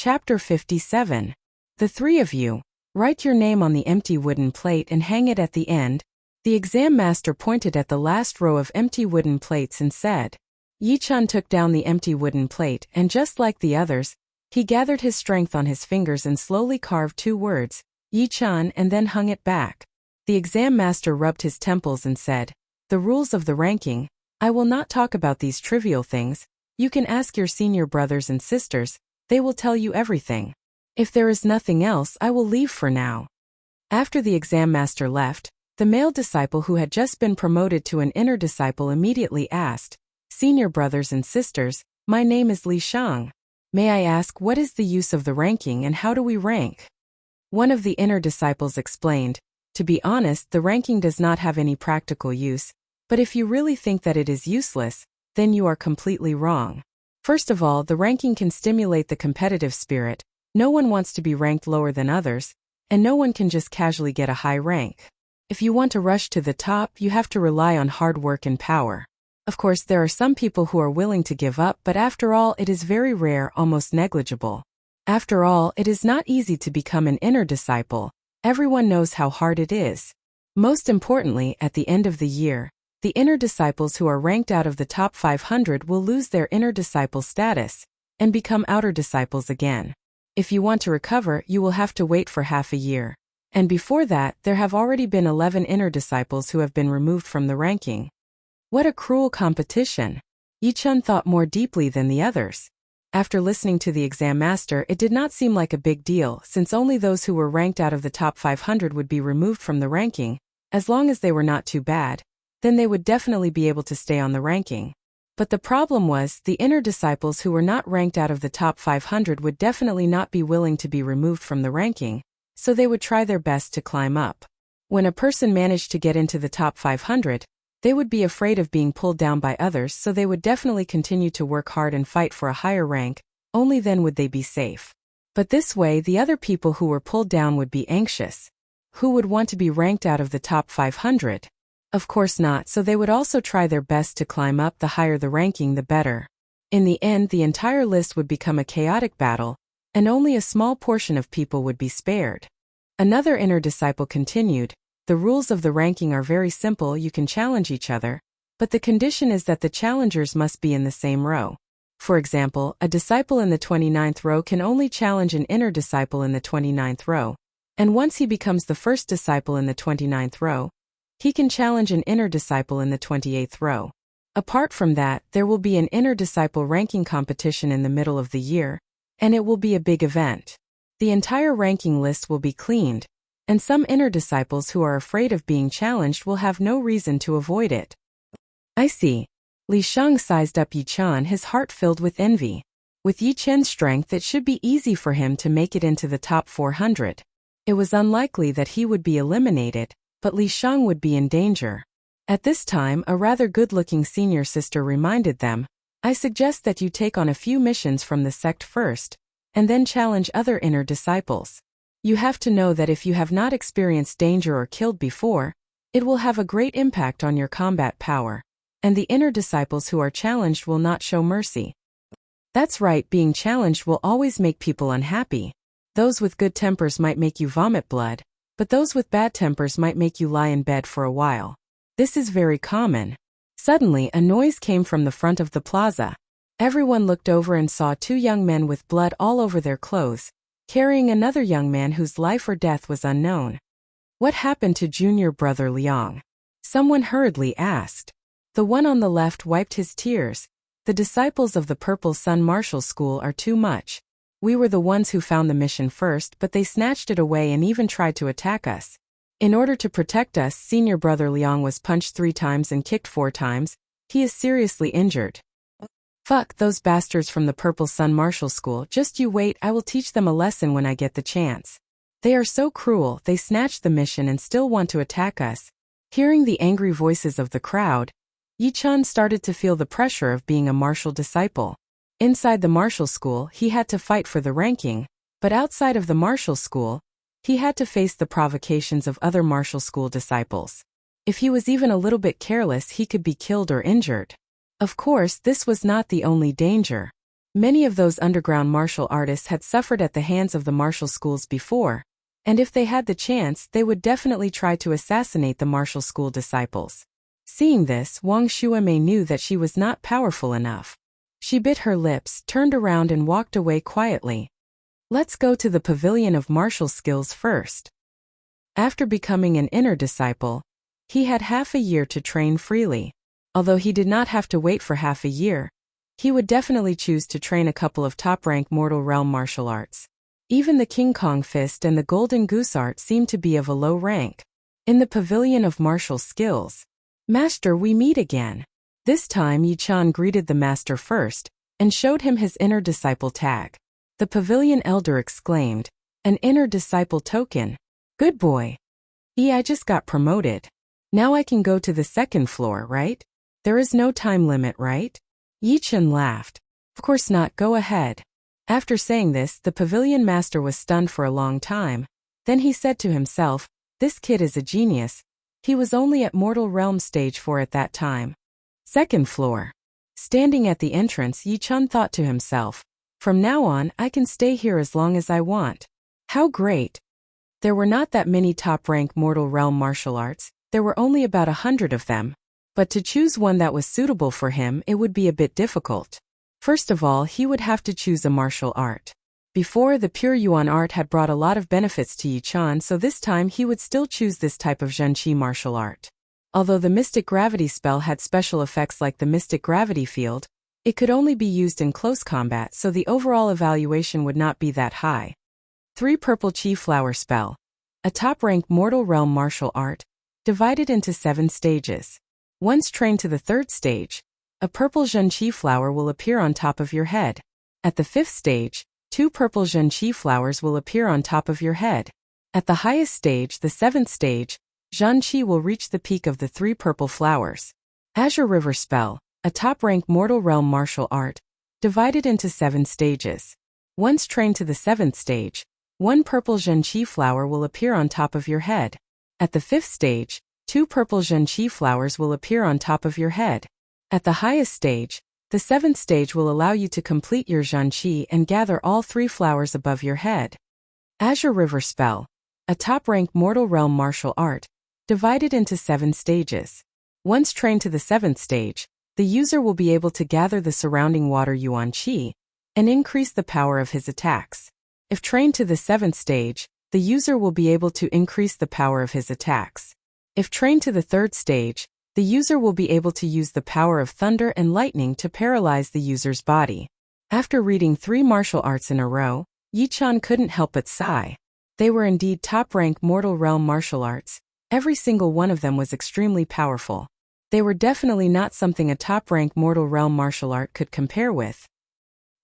Chapter 57. The three of you. Write your name on the empty wooden plate and hang it at the end. The exam master pointed at the last row of empty wooden plates and said. Yi-chan took down the empty wooden plate and just like the others, he gathered his strength on his fingers and slowly carved two words, Yi-chan, and then hung it back. The exam master rubbed his temples and said, the rules of the ranking. I will not talk about these trivial things. You can ask your senior brothers and sisters. They will tell you everything. If there is nothing else, I will leave for now. After the exam master left, the male disciple who had just been promoted to an inner disciple immediately asked, Senior brothers and sisters, my name is Li Shang. May I ask what is the use of the ranking and how do we rank? One of the inner disciples explained, to be honest, the ranking does not have any practical use, but if you really think that it is useless, then you are completely wrong. First of all, the ranking can stimulate the competitive spirit. No one wants to be ranked lower than others, and no one can just casually get a high rank. If you want to rush to the top, you have to rely on hard work and power. Of course, there are some people who are willing to give up, but after all, it is very rare, almost negligible. After all, it is not easy to become an inner disciple. Everyone knows how hard it is. Most importantly, at the end of the year, the inner disciples who are ranked out of the top 500 will lose their inner disciple status and become outer disciples again. If you want to recover, you will have to wait for half a year. And before that, there have already been 11 inner disciples who have been removed from the ranking. What a cruel competition! Yi-chan thought more deeply than the others. After listening to the exam master, it did not seem like a big deal, since only those who were ranked out of the top 500 would be removed from the ranking. As long as they were not too bad, then they would definitely be able to stay on the ranking. But the problem was, the inner disciples who were not ranked out of the top 500 would definitely not be willing to be removed from the ranking, so they would try their best to climb up. When a person managed to get into the top 500, they would be afraid of being pulled down by others, so they would definitely continue to work hard and fight for a higher rank. Only then would they be safe. But this way, the other people who were pulled down would be anxious. Who would want to be ranked out of the top 500? Of course not, so they would also try their best to climb up. The higher the ranking, the better. In the end, the entire list would become a chaotic battle, and only a small portion of people would be spared. Another inner disciple continued, the rules of the ranking are very simple. You can challenge each other, but the condition is that the challengers must be in the same row. For example, a disciple in the 29th row can only challenge an inner disciple in the 29th row, and once he becomes the first disciple in the 29th row, he can challenge an inner disciple in the 28th row. Apart from that, there will be an inner disciple ranking competition in the middle of the year, and it will be a big event. The entire ranking list will be cleaned, and some inner disciples who are afraid of being challenged will have no reason to avoid it. I see. Li Shang sized up Yi-chan, his heart filled with envy. With Yi-chan's strength, it should be easy for him to make it into the top 400. It was unlikely that he would be eliminated, but Li Shang would be in danger. At this time, a rather good-looking senior sister reminded them, I suggest that you take on a few missions from the sect first, and then challenge other inner disciples. You have to know that if you have not experienced danger or killed before, it will have a great impact on your combat power, and the inner disciples who are challenged will not show mercy. That's right, being challenged will always make people unhappy. Those with good tempers might make you vomit blood, but those with bad tempers might make you lie in bed for a while. This is very common. Suddenly, a noise came from the front of the plaza. Everyone looked over and saw two young men with blood all over their clothes, carrying another young man whose life or death was unknown. What happened to junior brother Liang? Someone hurriedly asked. The one on the left wiped his tears. The disciples of the Purple Sun Martial School are too much. We were the ones who found the mission first, but they snatched it away and even tried to attack us. In order to protect us, senior brother Liang was punched 3 times and kicked 4 times. He is seriously injured. Fuck those bastards from the Purple Sun Martial School. Just you wait, I will teach them a lesson when I get the chance. They are so cruel, they snatched the mission and still want to attack us. Hearing the angry voices of the crowd, Yi-chan started to feel the pressure of being a martial disciple. Inside the martial school, he had to fight for the ranking, but outside of the martial school, he had to face the provocations of other martial school disciples. If he was even a little bit careless, he could be killed or injured. Of course, this was not the only danger. Many of those underground martial artists had suffered at the hands of the martial schools before, and if they had the chance, they would definitely try to assassinate the martial school disciples. Seeing this, Wang Shuemei knew that she was not powerful enough. She bit her lips, turned around and walked away quietly. Let's go to the pavilion of martial skills first. After becoming an inner disciple, he had half a year to train freely. Although he did not have to wait for half a year, he would definitely choose to train a couple of top-rank mortal realm martial arts. Even the King Kong Fist and the Golden Goose art seemed to be of a low rank. In the pavilion of martial skills, Master, we meet again. This time Yi-chan greeted the master first, and showed him his inner disciple tag. The pavilion elder exclaimed, an inner disciple token. Good boy. I just got promoted. Now I can go to the second floor, right? There is no time limit, right? Yi-chan laughed. Of course not, go ahead. After saying this, the pavilion master was stunned for a long time. Then he said to himself, this kid is a genius. He was only at Mortal Realm stage 4 at that time. Second floor. Standing at the entrance, Yi-chan thought to himself, from now on, I can stay here as long as I want. How great! There were not that many top-rank Mortal Realm martial arts, there were only about 100 of them. But to choose one that was suitable for him, it would be a bit difficult. First of all, he would have to choose a martial art. Before, the pure Yuan art had brought a lot of benefits to Yi-chan, so this time he would still choose this type of Zhenqi martial art. Although the Mystic Gravity spell had special effects like the Mystic Gravity Field, it could only be used in close combat, so the overall evaluation would not be that high. 3 Purple Chi Flower Spell. A top-rank Mortal Realm martial art, divided into 7 stages. Once trained to the 3rd stage, a purple Zhenqi flower will appear on top of your head. At the 5th stage, 2 purple Zhenqi flowers will appear on top of your head. At the highest stage, the 7th stage, Zhenqi will reach the peak of the 3 purple flowers. Azure River Spell, a top-rank Mortal Realm martial art, divided into 7 stages. Once trained to the 7th stage, 1 purple Zhenqi flower will appear on top of your head. At the 5th stage, 2 purple Zhenqi flowers will appear on top of your head. At the highest stage, the 7th stage will allow you to complete your Zhenqi and gather all 3 flowers above your head. Azure River Spell, a top-rank Mortal Realm martial art, divided into 7 stages. Once trained to the 7th stage, the user will be able to gather the surrounding water Yuan Qi and increase the power of his attacks. If trained to the 7th stage, the user will be able to increase the power of his attacks. If trained to the 3rd stage, the user will be able to use the power of thunder and lightning to paralyze the user's body. After reading 3 martial arts in a row, Yi-chan couldn't help but sigh. They were indeed top-rank Mortal Realm martial arts. Every single one of them was extremely powerful. They were definitely not something a top-rank Mortal Realm martial art could compare with.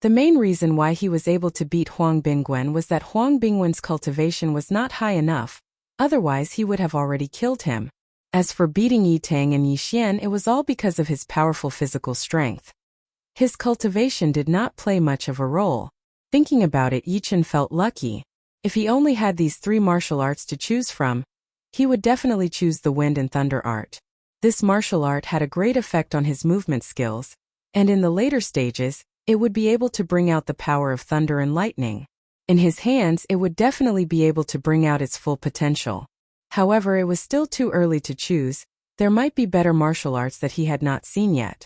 The main reason why he was able to beat Huang Bingwen was that Huang Bingwen's cultivation was not high enough, otherwise he would have already killed him. As for beating Yi Tang and Yi Xian, it was all because of his powerful physical strength. His cultivation did not play much of a role. Thinking about it, Yi-chan felt lucky. If he only had these 3 martial arts to choose from, he would definitely choose the wind and thunder art. This martial art had a great effect on his movement skills, and in the later stages, it would be able to bring out the power of thunder and lightning. In his hands, it would definitely be able to bring out its full potential. However, it was still too early to choose. There might be better martial arts that he had not seen yet.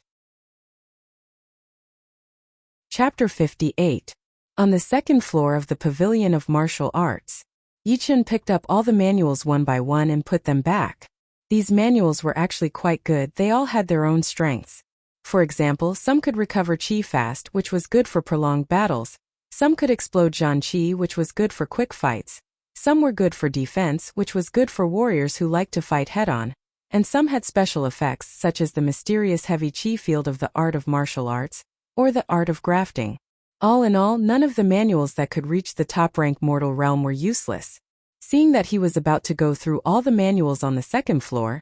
Chapter 58. On the 2nd floor of the Pavilion of Martial Arts, Yi-chan picked up all the manuals one by one and put them back. These manuals were actually quite good, they all had their own strengths. For example, some could recover Qi fast, which was good for prolonged battles. Some could explode Zhan Qi, which was good for quick fights. Some were good for defense, which was good for warriors who liked to fight head-on. And some had special effects, such as the mysterious heavy Qi field of the art of martial arts, or the art of grafting. All in all, none of the manuals that could reach the top-rank mortal realm were useless. Seeing that he was about to go through all the manuals on the 2nd floor,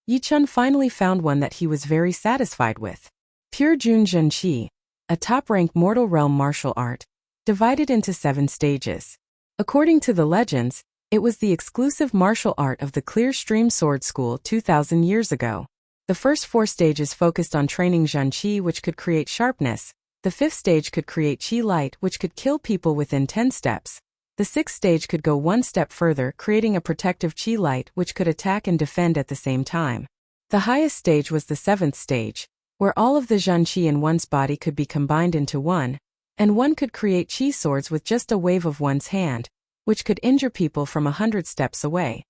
Yi-chan finally found one that he was very satisfied with. Pure Jun Zhenqi, a top-rank mortal realm martial art, divided into 7 stages. According to the legends, it was the exclusive martial art of the Clear Stream Sword School 2,000 years ago. The first 4 stages focused on training Zhenqi, which could create sharpness, The 5th stage could create chi light which could kill people within 10 steps. The 6th stage could go one step further, creating a protective chi light which could attack and defend at the same time. The highest stage was the 7th stage, where all of the Zhan Qi in one's body could be combined into one, and one could create chi swords with just a wave of one's hand, which could injure people from 100 steps away.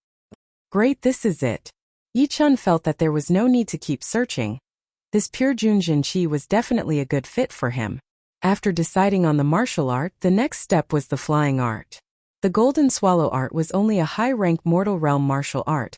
Great, this is it. Yichun felt that there was no need to keep searching. This pure Jun Zhan Qi was definitely a good fit for him. After deciding on the martial art, the next step was the flying art. The Golden Swallow art was only a high-rank mortal realm martial art,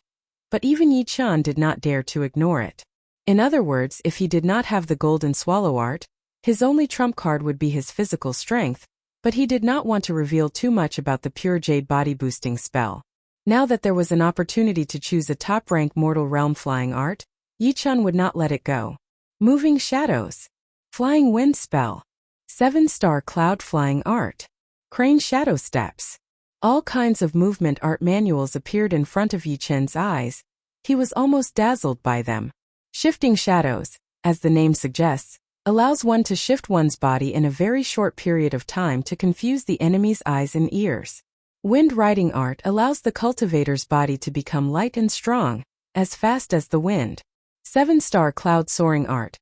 but even Yichun did not dare to ignore it. In other words, if he did not have the Golden Swallow art, his only trump card would be his physical strength, but he did not want to reveal too much about the pure jade body boosting spell. Now that there was an opportunity to choose a top-rank mortal realm flying art, Yichun would not let it go. Moving Shadows. Flying Wind Spell. 7-star Cloud Flying Art. Crane Shadow Steps. All kinds of movement art manuals appeared in front of Yichun's eyes. He was almost dazzled by them. Shifting Shadows, as the name suggests, allows one to shift one's body in a very short period of time to confuse the enemy's eyes and ears. Wind Riding Art allows the cultivator's body to become light and strong, as fast as the wind. 7-star Cloud Soaring Art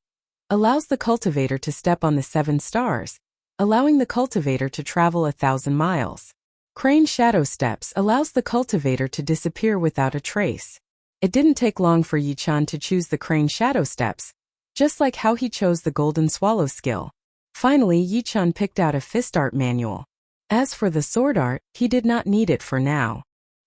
allows the cultivator to step on the 7 stars, allowing the cultivator to travel 1,000 miles. Crane Shadow Steps allows the cultivator to disappear without a trace. It didn't take long for Yichun to choose the Crane Shadow Steps, just like how he chose the Golden Swallow skill. Finally, Yichun picked out a fist art manual. As for the sword art, he did not need it for now.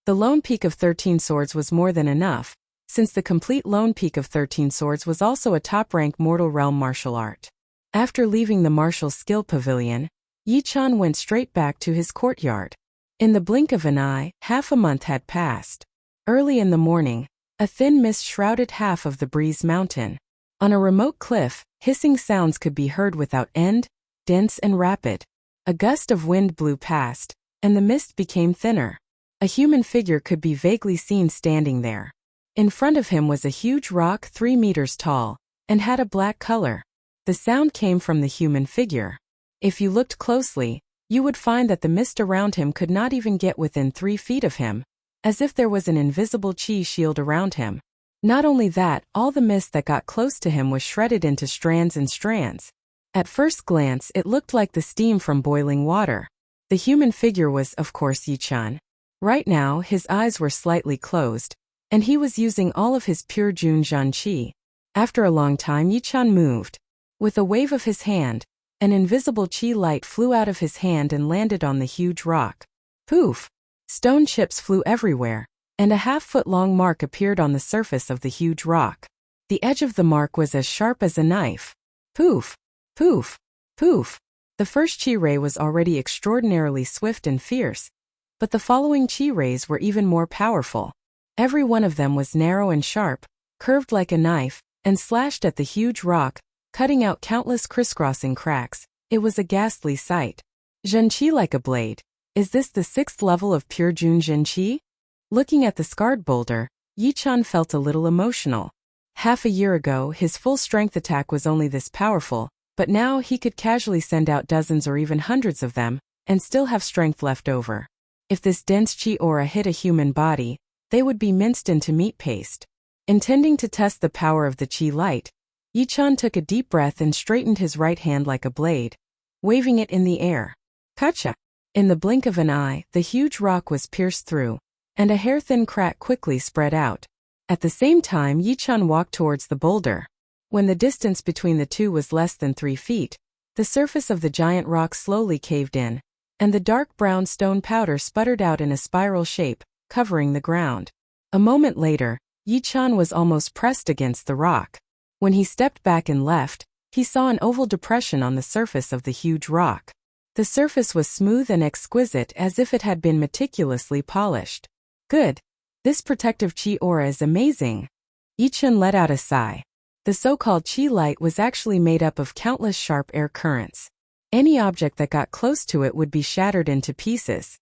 The Lone Peak of 13 Swords was more than enough, since the complete Lone Peak of 13 Swords was also a top-rank mortal realm martial art. After leaving the martial skill pavilion, Yichun went straight back to his courtyard. In the blink of an eye, half a month had passed. Early in the morning, a thin mist shrouded half of the Breeze Mountain. On a remote cliff, hissing sounds could be heard without end, dense and rapid. A gust of wind blew past, and the mist became thinner. A human figure could be vaguely seen standing there. In front of him was a huge rock 3 meters tall, and had a black color. The sound came from the human figure. If you looked closely, you would find that the mist around him could not even get within 3 feet of him, as if there was an invisible chi shield around him. Not only that, all the mist that got close to him was shredded into strands and strands. At first glance, it looked like the steam from boiling water. The human figure was, of course, Yichun. Right now, his eyes were slightly closed, and he was using all of his pure Jun Zhan Qi. After a long time, Yichun moved. With a wave of his hand, an invisible chi light flew out of his hand and landed on the huge rock. Poof! Stone chips flew everywhere, and a half-foot-long mark appeared on the surface of the huge rock. The edge of the mark was as sharp as a knife. Poof! Poof! Poof! The first chi ray was already extraordinarily swift and fierce, but the following chi rays were even more powerful. Every one of them was narrow and sharp, curved like a knife, and slashed at the huge rock, cutting out countless crisscrossing cracks. It was a ghastly sight. Zhan Qi like a blade. Is this the 6th level of pure Jun Zhan Qi? Looking at the scarred boulder, Yichun felt a little emotional. Half a year ago, his full strength attack was only this powerful, but now he could casually send out dozens or even hundreds of them, and still have strength left over. If this dense chi aura hit a human body, they would be minced into meat paste. Intending to test the power of the chi light, Yichun took a deep breath and straightened his right hand like a blade, waving it in the air. Kacha! In the blink of an eye, the huge rock was pierced through, and a hair-thin crack quickly spread out. At the same time, Yichun walked towards the boulder. When the distance between the two was less than 3 feet, the surface of the giant rock slowly caved in, and the dark brown stone powder sputtered out in a spiral shape, covering the ground. A moment later, Yichun was almost pressed against the rock. When he stepped back and left, he saw an oval depression on the surface of the huge rock. The surface was smooth and exquisite as if it had been meticulously polished. Good. This protective chi aura is amazing. Yichun let out a sigh. The so-called chi light was actually made up of countless sharp air currents. Any object that got close to it would be shattered into pieces.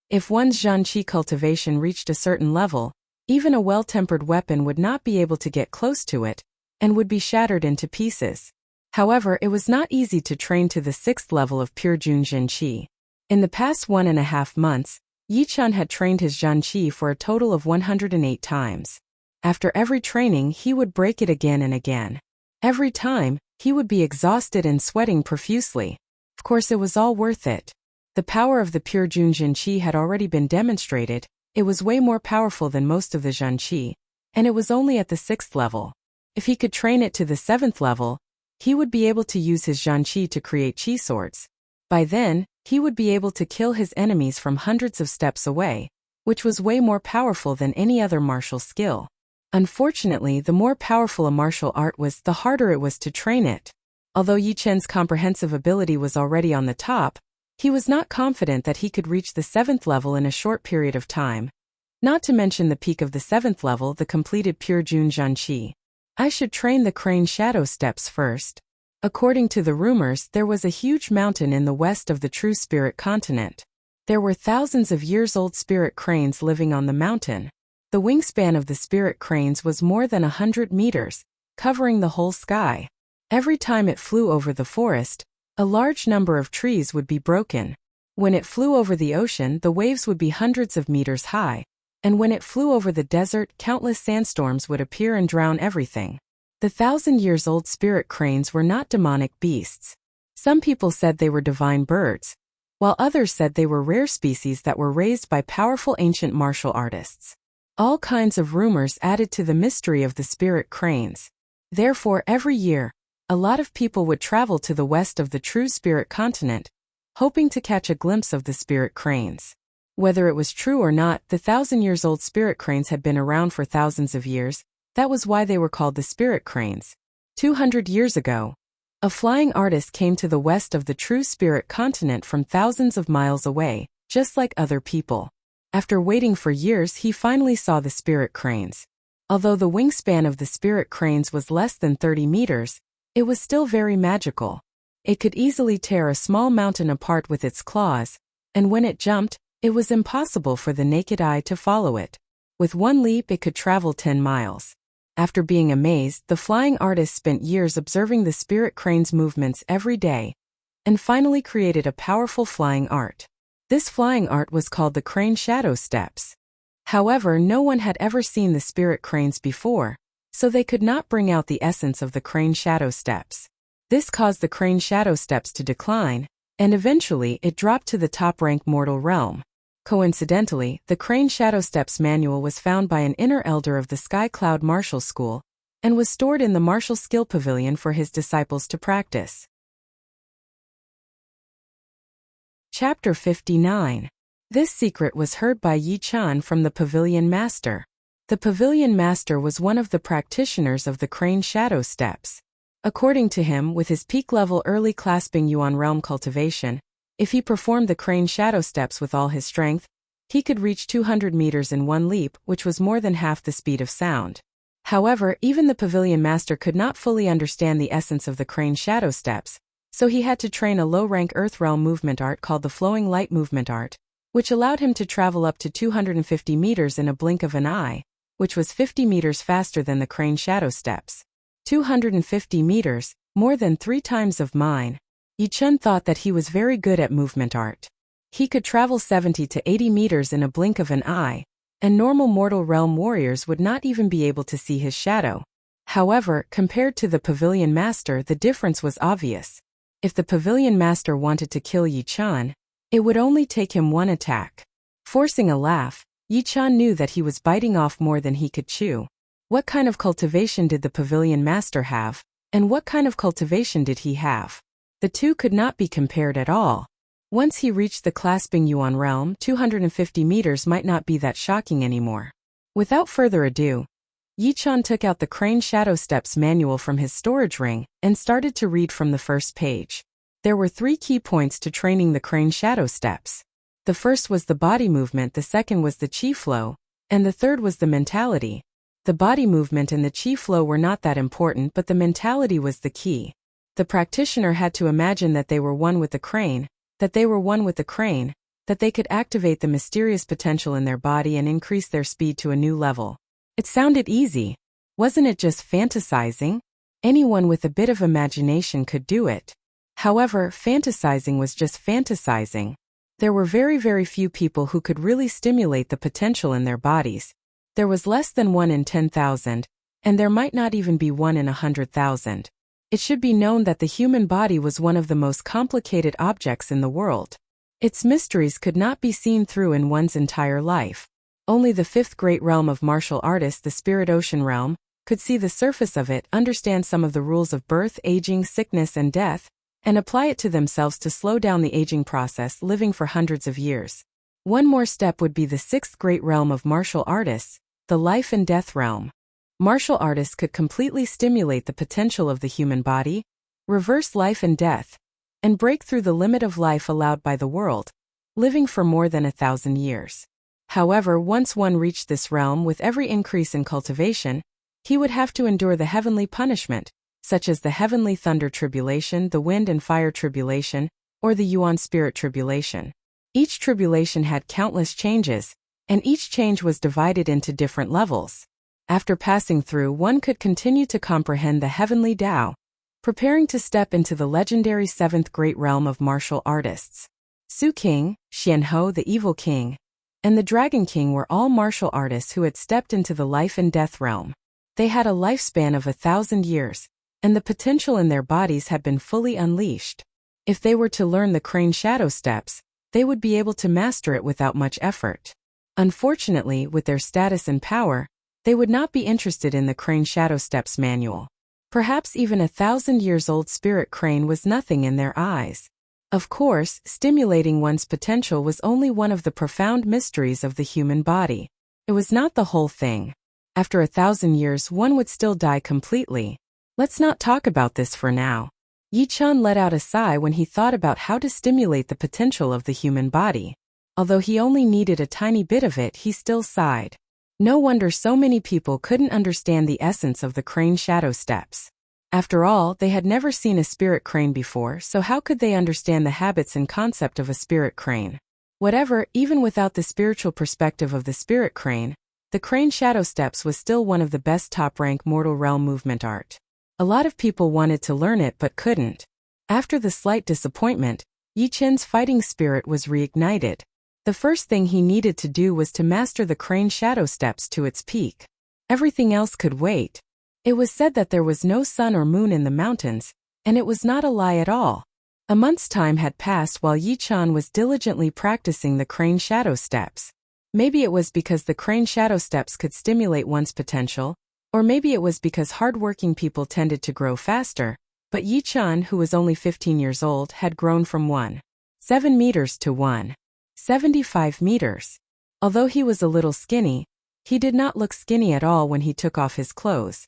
If one's Zhan Qi cultivation reached a certain level, even a well-tempered weapon would not be able to get close to it, and would be shattered into pieces. However, it was not easy to train to the 6th level of pure Junjin Qi. In the past 1.5 months, Yichun had trained his Zhanqi for a total of 108 times. After every training, he would break it again and again. Every time, he would be exhausted and sweating profusely. Of course, it was all worth it. The power of the pure Junjin Qi had already been demonstrated. It was way more powerful than most of the Zhanqi, and it was only at the 6th level. If he could train it to the 7th level, he would be able to use his Zhanqi to create Qi swords. By then, he would be able to kill his enemies from hundreds of steps away, which was way more powerful than any other martial skill. Unfortunately, the more powerful a martial art was, the harder it was to train it. Although Yi Chen's comprehensive ability was already on the top, he was not confident that he could reach the 7th level in a short period of time. Not to mention the peak of the 7th level, the completed pure Jun Zhanqi. I should train the crane shadow steps first. According to the rumors, there was a huge mountain in the west of the true spirit continent. There were thousands of years-old spirit cranes living on the mountain. The wingspan of the spirit cranes was more than 100 meters, covering the whole sky. Every time it flew over the forest, a large number of trees would be broken. When it flew over the ocean, the waves would be hundreds of meters high. And when it flew over the desert, countless sandstorms would appear and drown everything. The 1,000-years-old spirit cranes were not demonic beasts. Some people said they were divine birds, while others said they were rare species that were raised by powerful ancient martial artists. All kinds of rumors added to the mystery of the spirit cranes. Therefore, every year, a lot of people would travel to the west of the true spirit continent, hoping to catch a glimpse of the spirit cranes. Whether it was true or not, the 1,000-years-old spirit cranes had been around for thousands of years. That was why they were called the spirit cranes. 200 years ago, a flying artist came to the west of the true spirit continent from thousands of miles away, just like other people. After waiting for years, he finally saw the spirit cranes. Although the wingspan of the spirit cranes was less than 30 meters, it was still very magical. It could easily tear a small mountain apart with its claws, and when it jumped, it was impossible for the naked eye to follow it. With one leap, it could travel 10 miles. After being amazed, the flying artist spent years observing the spirit crane's movements every day, and finally created a powerful flying art. This flying art was called the crane shadow steps. However, no one had ever seen the spirit cranes before, so they could not bring out the essence of the crane shadow steps. This caused the crane shadow steps to decline, and eventually it dropped to the top-rank mortal realm. Coincidentally, the crane shadow steps manual was found by an inner elder of the Sky Cloud Martial School, and was stored in the Martial Skill Pavilion for his disciples to practice. Chapter 59. This secret was heard by Yi Chan from the Pavilion Master. The Pavilion Master was one of the practitioners of the crane shadow steps. According to him, with his peak-level early clasping Yuan realm cultivation, if he performed the crane shadow steps with all his strength, he could reach 200 meters in one leap, which was more than half the speed of sound. However, even the Pavilion Master could not fully understand the essence of the crane shadow steps, so he had to train a low-rank Earth realm movement art called the Flowing Light Movement Art, which allowed him to travel up to 250 meters in a blink of an eye, which was 50 meters faster than the crane shadow steps. 250 meters, more than 3 times of mine. Yi Chun thought that he was very good at movement art. He could travel 70 to 80 meters in a blink of an eye, and normal mortal realm warriors would not even be able to see his shadow. However, compared to the Pavilion Master, the difference was obvious. If the Pavilion Master wanted to kill Yi Chun, it would only take him one attack. Forcing a laugh, Yi Chun knew that he was biting off more than he could chew. What kind of cultivation did the Pavilion Master have, and what kind of cultivation did he have? The two could not be compared at all. Once he reached the clasping Yuan realm, 250 meters might not be that shocking anymore. Without further ado, Yi Chun took out the crane shadow steps manual from his storage ring and started to read from the first page. There were 3 key points to training the crane shadow steps. The first was the body movement, the second was the chi flow, and the third was the mentality. The body movement and the chi flow were not that important, but the mentality was the key. The practitioner had to imagine that they were one with the crane, that they could activate the mysterious potential in their body and increase their speed to a new level. It sounded easy. Wasn't it just fantasizing? Anyone with a bit of imagination could do it. However, fantasizing was just fantasizing. There were very few people who could really stimulate the potential in their bodies. There was less than 1 in 10,000, and there might not even be 1 in 100,000. It should be known that the human body was one of the most complicated objects in the world. Its mysteries could not be seen through in one's entire life. Only the fifth great realm of martial artists, the spirit ocean realm, could see the surface of it, understand some of the rules of birth, aging, sickness, and death, and apply it to themselves to slow down the aging process, living for hundreds of years. One more step would be the sixth great realm of martial artists, the life and death realm. Martial artists could completely stimulate the potential of the human body, reverse life and death, and break through the limit of life allowed by the world, living for more than 1,000 years. However, once one reached this realm, with every increase in cultivation, he would have to endure the heavenly punishment, such as the heavenly thunder tribulation, the wind and fire tribulation, or the Yuan spirit tribulation. Each tribulation had countless changes, and each change was divided into different levels. After passing through, one could continue to comprehend the heavenly Tao, preparing to step into the legendary seventh great realm of martial artists. Su King, Xian Ho the Evil King, and the Dragon King were all martial artists who had stepped into the life and death realm. They had a lifespan of 1,000 years, and the potential in their bodies had been fully unleashed. If they were to learn the Crane Shadow Steps, they would be able to master it without much effort. Unfortunately, with their status and power, they would not be interested in the Crane Shadow Steps manual. Perhaps even 1,000 years old spirit crane was nothing in their eyes. Of course, stimulating one's potential was only one of the profound mysteries of the human body. It was not the whole thing. After 1,000 years, one would still die completely. Let's not talk about this for now. Yi Chen let out a sigh when he thought about how to stimulate the potential of the human body. Although he only needed a tiny bit of it, he still sighed. No wonder so many people couldn't understand the essence of the Crane Shadow Steps. After all, they had never seen a spirit crane before, so how could they understand the habits and concept of a spirit crane? Whatever, even without the spiritual perspective of the spirit crane, the Crane Shadow Steps was still one of the best top-rank mortal realm movement art. A lot of people wanted to learn it but couldn't. After the slight disappointment, Yi Chen's fighting spirit was reignited. The first thing he needed to do was to master the Crane Shadow Steps to its peak. Everything else could wait. It was said that there was no sun or moon in the mountains, and it was not a lie at all. A month's time had passed while Yi Chen was diligently practicing the Crane Shadow Steps. Maybe it was because the Crane Shadow Steps could stimulate one's potential, or maybe it was because hard-working people tended to grow faster, but Yi Chen, who was only 15 years old, had grown from 1.7 meters to 1.75 meters. Although he was a little skinny, he did not look skinny at all when he took off his clothes.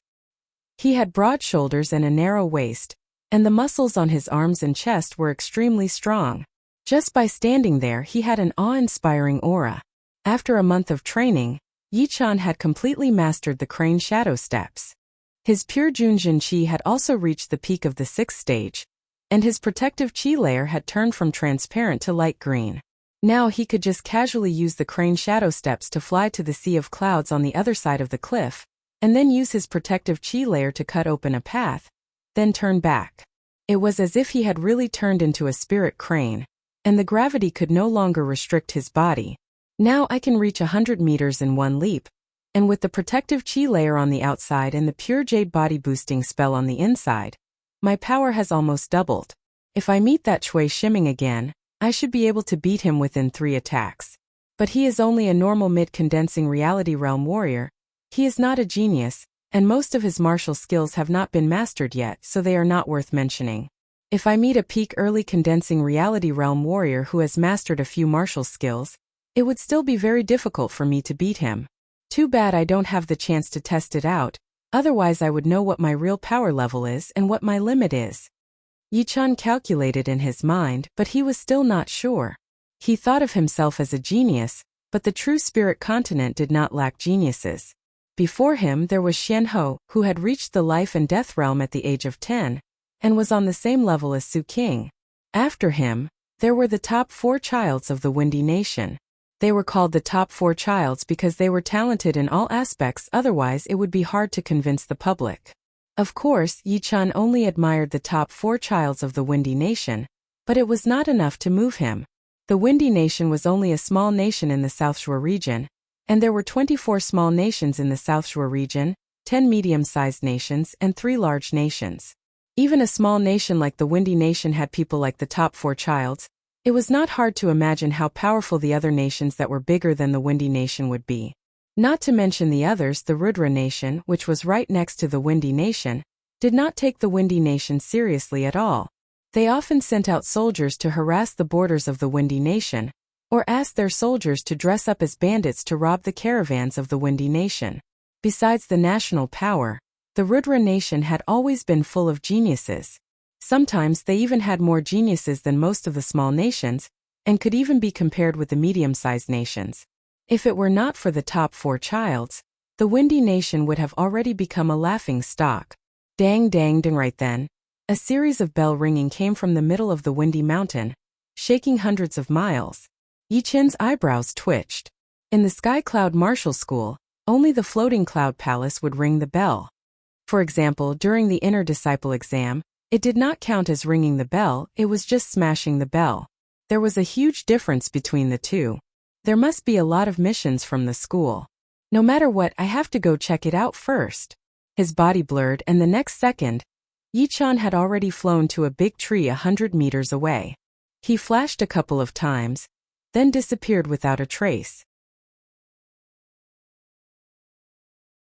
He had broad shoulders and a narrow waist, and the muscles on his arms and chest were extremely strong. Just by standing there, he had an awe-inspiring aura. After a month of training, Yi Chen had completely mastered the Crane Shadow Steps. His pure Junjin Qi had also reached the peak of the 6th stage, and his protective Qi layer had turned from transparent to light green. Now he could just casually use the Crane Shadow Steps to fly to the sea of clouds on the other side of the cliff, and then use his protective Qi layer to cut open a path, then turn back. It was as if he had really turned into a spirit crane, and the gravity could no longer restrict his body. Now I can reach 100 meters in one leap, and with the protective Qi layer on the outside and the pure Jade body boosting spell on the inside, my power has almost doubled. If I meet that Chui Shiming again, I should be able to beat him within 3 attacks. But he is only a normal mid-condensing reality realm warrior. He is not a genius, and most of his martial skills have not been mastered yet, so they are not worth mentioning. If I meet a peak early condensing reality realm warrior who has mastered a few martial skills, it would still be very difficult for me to beat him. Too bad I don't have the chance to test it out, otherwise I would know what my real power level is and what my limit is. Yi Chen calculated in his mind, but he was still not sure. He thought of himself as a genius, but the true spirit continent did not lack geniuses. Before him there was Xian Ho, who had reached the life and death realm at the age of 10, and was on the same level as Su King. After him, there were the top 4 childs of the Windy Nation. They were called the top 4 childs because they were talented in all aspects, otherwise it would be hard to convince the public. Of course, Yi-chan only admired the top 4 childs of the Windy Nation, but it was not enough to move him. The Windy Nation was only a small nation in the South Shore region, and there were 24 small nations in the South Shore region, 10 medium-sized nations, and 3 large nations. Even a small nation like the Windy Nation had people like the top 4 childs. It was not hard to imagine how powerful the other nations that were bigger than the Windy Nation would be. Not to mention the others, the Rudra Nation, which was right next to the Windy Nation, did not take the Windy Nation seriously at all. They often sent out soldiers to harass the borders of the Windy Nation, or asked their soldiers to dress up as bandits to rob the caravans of the Windy Nation. Besides the national power, the Rudra Nation had always been full of geniuses. Sometimes they even had more geniuses than most of the small nations, and could even be compared with the medium-sized nations. If it were not for the top 4 childs, the Windy Nation would have already become a laughing stock. Dang dang dang. Right then, a series of bell ringing came from the middle of the Windy Mountain, shaking hundreds of miles. Yi-chan's eyebrows twitched. In the Sky Cloud Martial School, only the Floating Cloud Palace would ring the bell. For example, during the Inner Disciple exam, it did not count as ringing the bell, it was just smashing the bell. There was a huge difference between the two. There must be a lot of missions from the school. No matter what, I have to go check it out first. His body blurred, and the next second, Yi-chan had already flown to a big tree 100 meters away. He flashed a couple of times, then disappeared without a trace.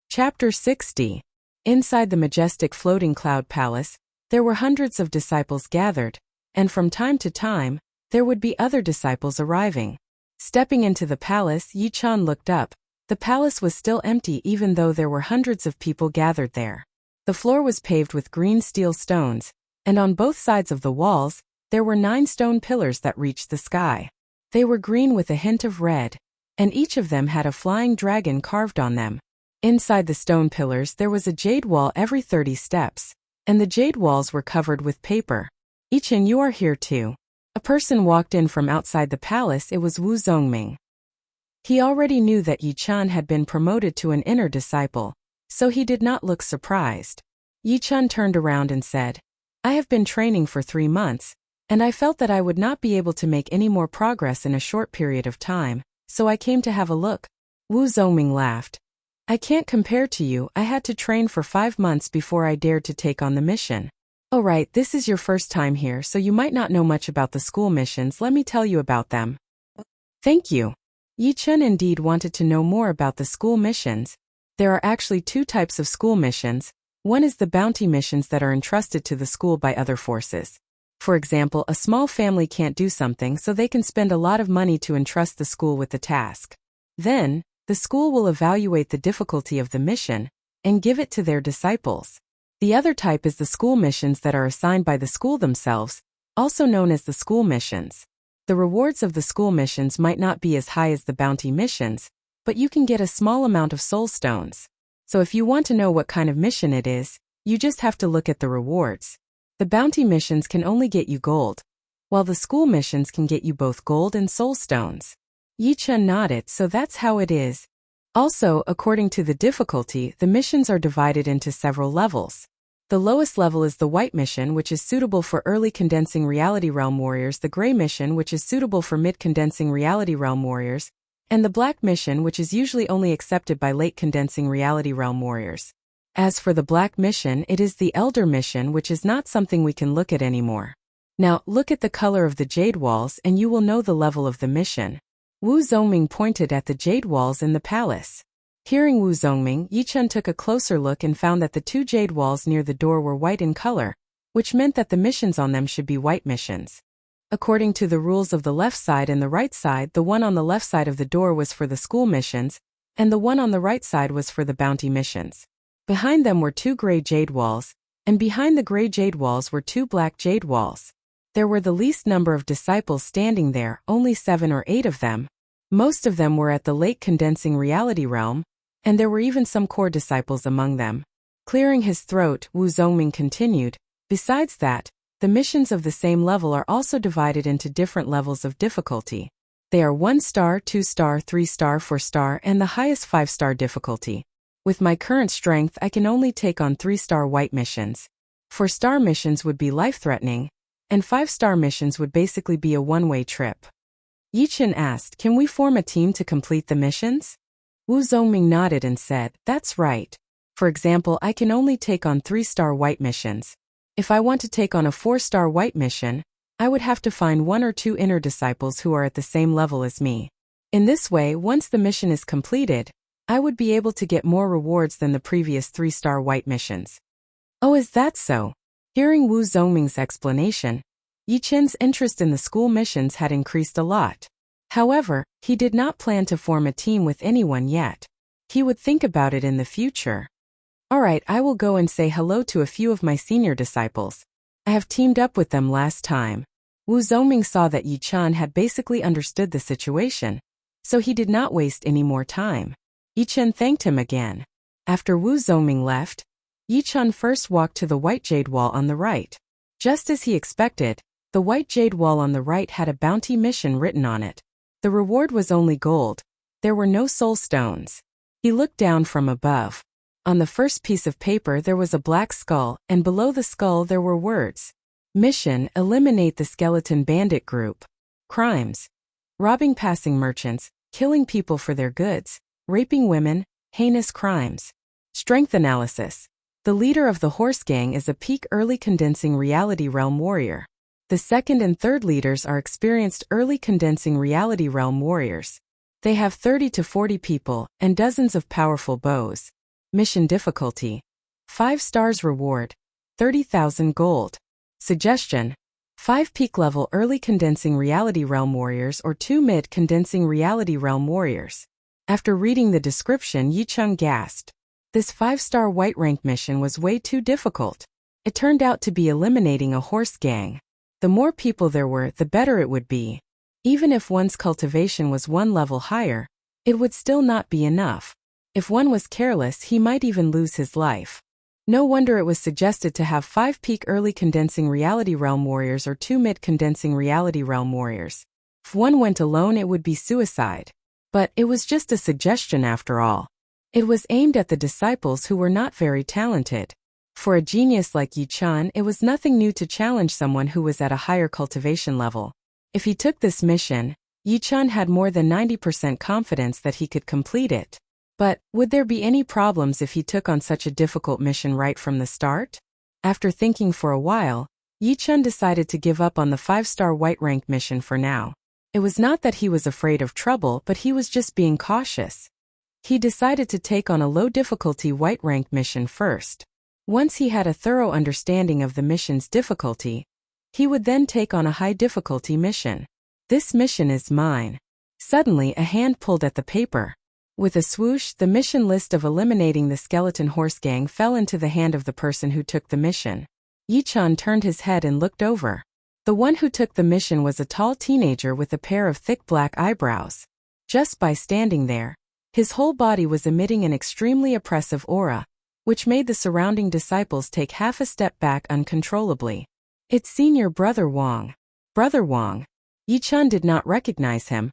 Chapter 60. Inside the majestic Floating Cloud Palace, there were hundreds of disciples gathered, and from time to time, there would be other disciples arriving. Stepping into the palace, Yi-chan looked up. The palace was still empty even though there were hundreds of people gathered there. The floor was paved with green steel stones, and on both sides of the walls, there were 9 stone pillars that reached the sky. They were green with a hint of red, and each of them had a flying dragon carved on them. Inside the stone pillars there was a jade wall every 30 steps, and the jade walls were covered with paper. Yi-chan, you are here too. A person walked in from outside the palace. It was Wu Zongming. He already knew that Yi-chan had been promoted to an inner disciple, so he did not look surprised. Yi-chan turned around and said, I have been training for 3 months, and I felt that I would not be able to make any more progress in a short period of time, so I came to have a look. Wu Zongming laughed. I can't compare to you. I had to train for 5 months before I dared to take on the mission. Oh right, this is your first time here, so you might not know much about the school missions. Let me tell you about them. Thank you. Yi-chan indeed wanted to know more about the school missions. There are actually 2 types of school missions. One is the bounty missions that are entrusted to the school by other forces. For example, a small family can't do something, so they can spend a lot of money to entrust the school with the task. Then, the school will evaluate the difficulty of the mission and give it to their disciples. The other type is the school missions that are assigned by the school themselves, also known as the school missions. The rewards of the school missions might not be as high as the bounty missions, but you can get a small amount of soul stones. So if you want to know what kind of mission it is, you just have to look at the rewards. The bounty missions can only get you gold, while the school missions can get you both gold and soul stones. Yi-chan nodded. So that's how it is. Also, according to the difficulty, the missions are divided into several levels. The lowest level is the white mission, which is suitable for early condensing reality realm warriors, the gray mission, which is suitable for mid condensing reality realm warriors, and the black mission, which is usually only accepted by late condensing reality realm warriors. As for the black mission, it is the elder mission, which is not something we can look at anymore. Now, look at the color of the jade walls and you will know the level of the mission. Wu Zongming pointed at the jade walls in the palace. Hearing Wu Zongming, Yi-chan took a closer look and found that the 2 jade walls near the door were white in color, which meant that the missions on them should be white missions. According to the rules of the left side and the right side, the one on the left side of the door was for the school missions, and the one on the right side was for the bounty missions. Behind them were 2 gray jade walls, and behind the gray jade walls were 2 black jade walls. There were the least number of disciples standing there, only 7 or 8 of them. Most of them were at the late condensing reality realm, and there were even some core disciples among them. Clearing his throat, Wu Zongming continued, besides that, the missions of the same level are also divided into different levels of difficulty. They are 1 star, 2 star, 3 star, 4 star, and the highest 5 star difficulty. With my current strength, I can only take on 3-star white missions. 4-star missions would be life-threatening, and 5-star missions would basically be a one-way trip. Yichen asked, can we form a team to complete the missions? Wu Zongming nodded and said, that's right. For example, I can only take on 3-star white missions. If I want to take on a 4-star white mission, I would have to find 1 or 2 inner disciples who are at the same level as me. In this way, once the mission is completed, I would be able to get more rewards than the previous 3-star white missions. Oh, is that so? Hearing Wu Zongming's explanation, Yichen's interest in the school missions had increased a lot. However, he did not plan to form a team with anyone yet. He would think about it in the future. Alright, I will go and say hello to a few of my senior disciples. I have teamed up with them last time. Wu Zongming saw that Yichen had basically understood the situation, so he did not waste any more time. Yichen thanked him again. After Wu Zongming left, Yichen first walked to the white jade wall on the right. Just as he expected, the white jade wall on the right had a bounty mission written on it. The reward was only gold. There were no soul stones. He looked down from above. On the first piece of paper there was a black skull, and below the skull there were words. Mission: eliminate the skeleton bandit group. Crimes: robbing passing merchants, killing people for their goods, raping women, heinous crimes. Strength analysis: the leader of the horse gang is a peak early condensing reality realm warrior. The second and third leaders are experienced early condensing reality realm warriors. They have 30 to 40 people and dozens of powerful bows. Mission difficulty: 5 stars reward, 30,000 gold. Suggestion: 5 peak level early condensing reality realm warriors or 2 mid condensing reality realm warriors. After reading the description, Yichen gasped. This 5-star white rank mission was way too difficult. It turned out to be eliminating a horse gang. The more people there were, the better it would be. Even if one's cultivation was 1 level higher, it would still not be enough. If one was careless, he might even lose his life. No wonder it was suggested to have 5 peak early condensing reality realm warriors or 2 mid condensing reality realm warriors. If one went alone, it would be suicide. But it was just a suggestion after all. It was aimed at the disciples who were not very talented. For a genius like Yichen, it was nothing new to challenge someone who was at a higher cultivation level. If he took this mission, Yichen had more than 90% confidence that he could complete it. But would there be any problems if he took on such a difficult mission right from the start? After thinking for a while, Yichen decided to give up on the 5-star white rank mission for now. It was not that he was afraid of trouble, but he was just being cautious. He decided to take on a low difficulty white rank mission first. Once he had a thorough understanding of the mission's difficulty, he would then take on a high difficulty mission. This mission is mine. Suddenly, a hand pulled at the paper. With a swoosh, the mission list of eliminating the skeleton horse gang fell into the hand of the person who took the mission. Yichen turned his head and looked over. The one who took the mission was a tall teenager with a pair of thick black eyebrows. Just by standing there, his whole body was emitting an extremely oppressive aura, which made the surrounding disciples take half a step back uncontrollably. It's senior brother Wang. Brother Wang. Yichen did not recognize him,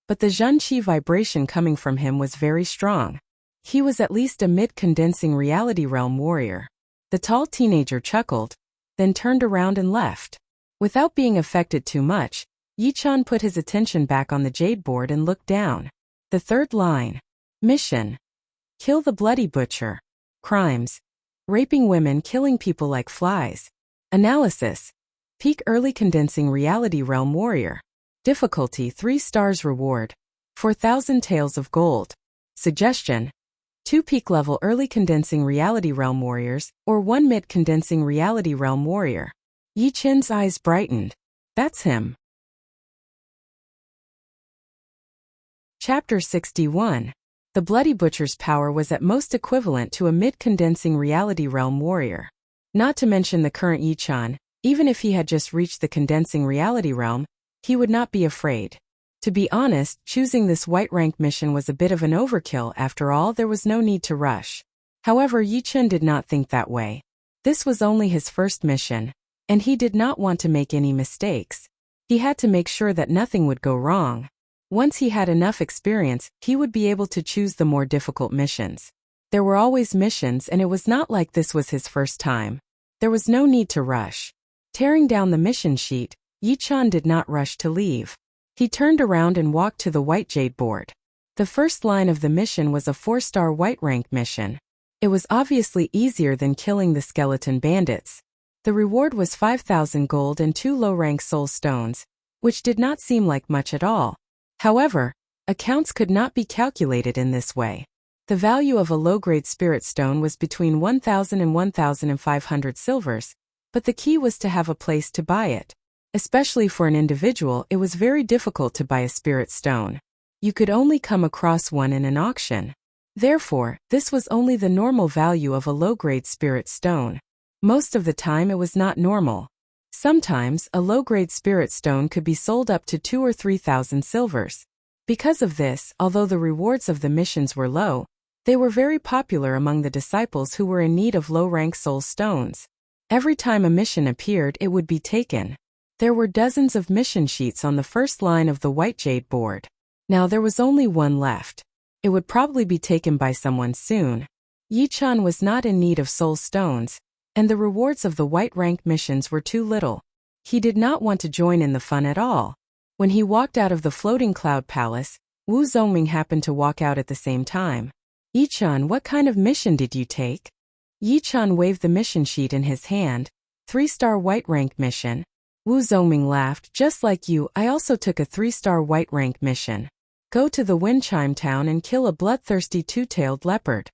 but the Zhenqi vibration coming from him was very strong. He was at least a mid-condensing reality realm warrior. The tall teenager chuckled, then turned around and left. Without being affected too much, Yichen put his attention back on the jade board and looked down. The third line. Mission: kill the bloody butcher. Crimes: raping women, killing people like flies. Analysis: peak early condensing reality realm warrior. Difficulty: 3 stars reward, 4,000 taels of gold. Suggestion: 2 peak level early condensing reality realm warriors or 1 mid condensing reality realm warrior. Yichen's eyes brightened. That's him. Chapter 61. The Bloody Butcher's power was at most equivalent to a mid-condensing reality realm warrior. Not to mention the current Yichen, even if he had just reached the condensing reality realm, he would not be afraid. To be honest, choosing this white rank mission was a bit of an overkill. After all, there was no need to rush. However, Yichen did not think that way. This was only his first mission, and he did not want to make any mistakes. He had to make sure that nothing would go wrong. Once he had enough experience, he would be able to choose the more difficult missions. There were always missions, and it was not like this was his first time. There was no need to rush. Tearing down the mission sheet, Yi-chan did not rush to leave. He turned around and walked to the white jade board. The first line of the mission was a 4-star white rank mission. It was obviously easier than killing the skeleton bandits. The reward was 5,000 gold and 2 low-rank soul stones, which did not seem like much at all. However, accounts could not be calculated in this way. The value of a low-grade spirit stone was between 1,000 and 1,500 silvers, but the key was to have a place to buy it. Especially for an individual, it was very difficult to buy a spirit stone. You could only come across one in an auction. Therefore, this was only the normal value of a low-grade spirit stone. Most of the time it was not normal. Sometimes, a low-grade spirit stone could be sold up to 2,000 or 3,000 silvers. Because of this, although the rewards of the missions were low, they were very popular among the disciples who were in need of low-rank soul stones. Every time a mission appeared, it would be taken. There were dozens of mission sheets on the first line of the white jade board. Now there was only one left. It would probably be taken by someone soon. Yi-chan was not in need of soul stones, and the rewards of the white rank missions were too little. He did not want to join in the fun at all. When he walked out of the floating cloud palace, Wu Zongming happened to walk out at the same time. Yi-chan, what kind of mission did you take? Yi-chan waved the mission sheet in his hand. 3-star white rank mission. Wu Zongming laughed. Just like you, I also took a 3-star white rank mission. Go to the wind chime town and kill a bloodthirsty two-tailed leopard.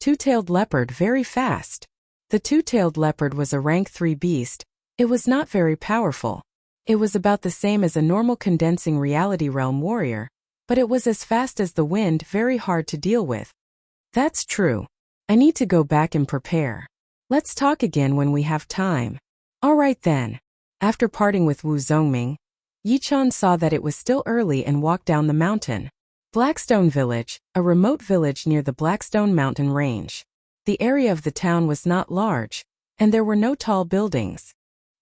Two-tailed leopard very fast. The two-tailed leopard was a rank 3 beast. It was not very powerful. It was about the same as a normal condensing reality realm warrior, but it was as fast as the wind, very hard to deal with. That's true. I need to go back and prepare. Let's talk again when we have time. Alright then. After parting with Wu Zongming, Yi-chan saw that it was still early and walked down the mountain. Blackstone Village, a remote village near the Blackstone Mountain Range. The area of the town was not large, and there were no tall buildings.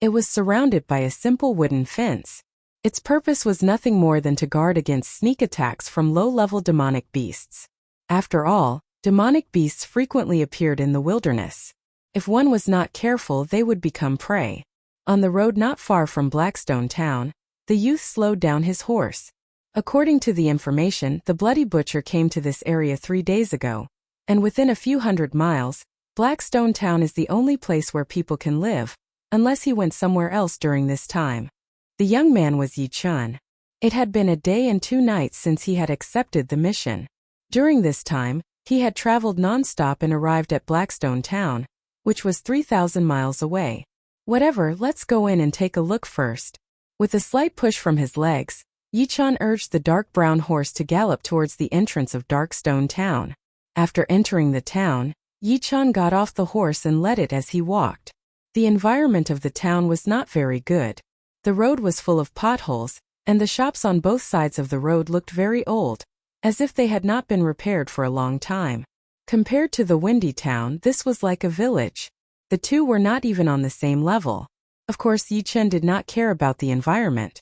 It was surrounded by a simple wooden fence. Its purpose was nothing more than to guard against sneak attacks from low-level demonic beasts. After all, demonic beasts frequently appeared in the wilderness. If one was not careful, they would become prey. On the road not far from Blackstone Town, the youth slowed down his horse. According to the information, the Bloody Butcher came to this area 3 days ago. And within a few hundred miles, Blackstone Town is the only place where people can live, unless he went somewhere else during this time. The young man was Yi-chan. It had been a day and 2 nights since he had accepted the mission. During this time, he had traveled non-stop and arrived at Blackstone Town, which was 3,000 miles away. Whatever, let's go in and take a look first. With a slight push from his legs, Yi-chan urged the dark brown horse to gallop towards the entrance of Darkstone Town. After entering the town, Yi-chan got off the horse and led it as he walked. The environment of the town was not very good. The road was full of potholes, and the shops on both sides of the road looked very old, as if they had not been repaired for a long time. Compared to the windy town, this was like a village. The two were not even on the same level. Of course, Yi-chan did not care about the environment.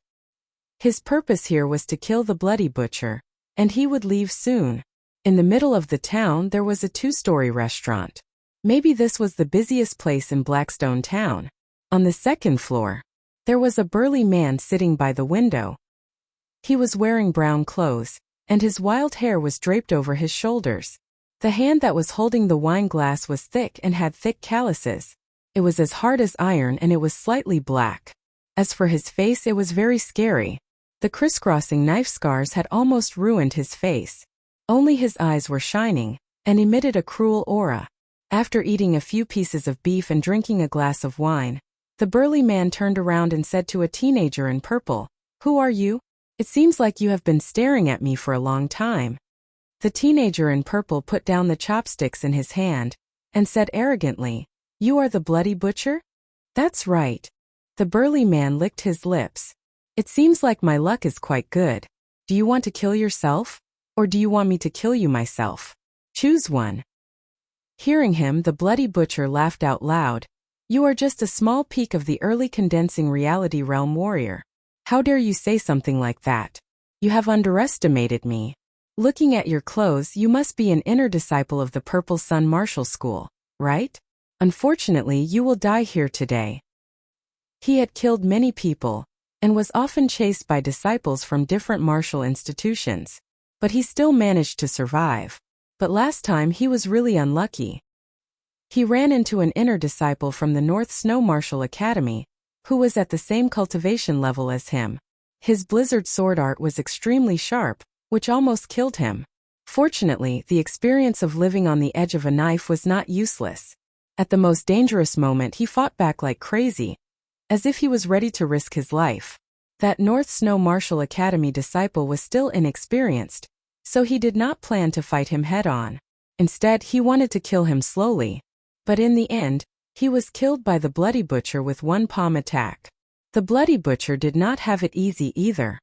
His purpose here was to kill the Bloody Butcher, and he would leave soon. In the middle of the town there was a 2-story restaurant. Maybe this was the busiest place in Blackstone Town. On the 2nd floor, there was a burly man sitting by the window. He was wearing brown clothes, and his wild hair was draped over his shoulders. The hand that was holding the wine glass was thick and had thick calluses. It was as hard as iron and it was slightly black. As for his face, it was very scary. The crisscrossing knife scars had almost ruined his face. Only his eyes were shining, and emitted a cruel aura. After eating a few pieces of beef and drinking a glass of wine, the burly man turned around and said to a teenager in purple, "Who are you? It seems like you have been staring at me for a long time." The teenager in purple put down the chopsticks in his hand, and said arrogantly, "You are the Bloody Butcher?" "That's right." The burly man licked his lips. "It seems like my luck is quite good. Do you want to kill yourself? Or do you want me to kill you myself? Choose one." Hearing him, the Bloody Butcher laughed out loud. "You are just a small peak of the early condensing reality realm warrior. How dare you say something like that? You have underestimated me." Looking at your clothes, you must be an inner disciple of the Purple Sun Martial School, right? Unfortunately, you will die here today. He had killed many people, and was often chased by disciples from different martial institutions. But he still managed to survive. But last time he was really unlucky. He ran into an inner disciple from the North Snow Martial Academy, who was at the same cultivation level as him. His blizzard sword art was extremely sharp, which almost killed him. Fortunately, the experience of living on the edge of a knife was not useless. At the most dangerous moment, he fought back like crazy, as if he was ready to risk his life. That North Snow Martial Academy disciple was still inexperienced, so he did not plan to fight him head-on. Instead, he wanted to kill him slowly. But in the end, he was killed by the Bloody Butcher with one palm attack. The Bloody Butcher did not have it easy either.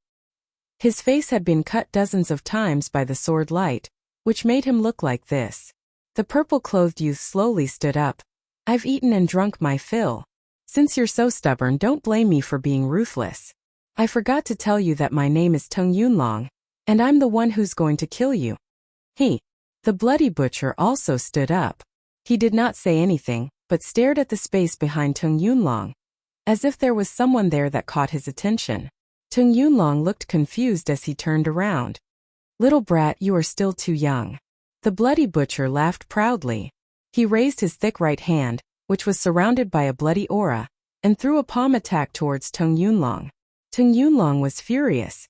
His face had been cut dozens of times by the sword light, which made him look like this. The purple-clothed youth slowly stood up. "I've eaten and drunk my fill. Since you're so stubborn, don't blame me for being ruthless. I forgot to tell you that my name is Tung Yunlong, and I'm the one who's going to kill you." The Bloody Butcher also stood up. He did not say anything, but stared at the space behind Tung Yunlong, as if there was someone there that caught his attention. Tung Yunlong looked confused as he turned around. "Little brat, you are still too young." The Bloody Butcher laughed proudly. He raised his thick right hand, which was surrounded by a bloody aura, and threw a palm attack towards Tung Yunlong. Tung Yunlong was furious.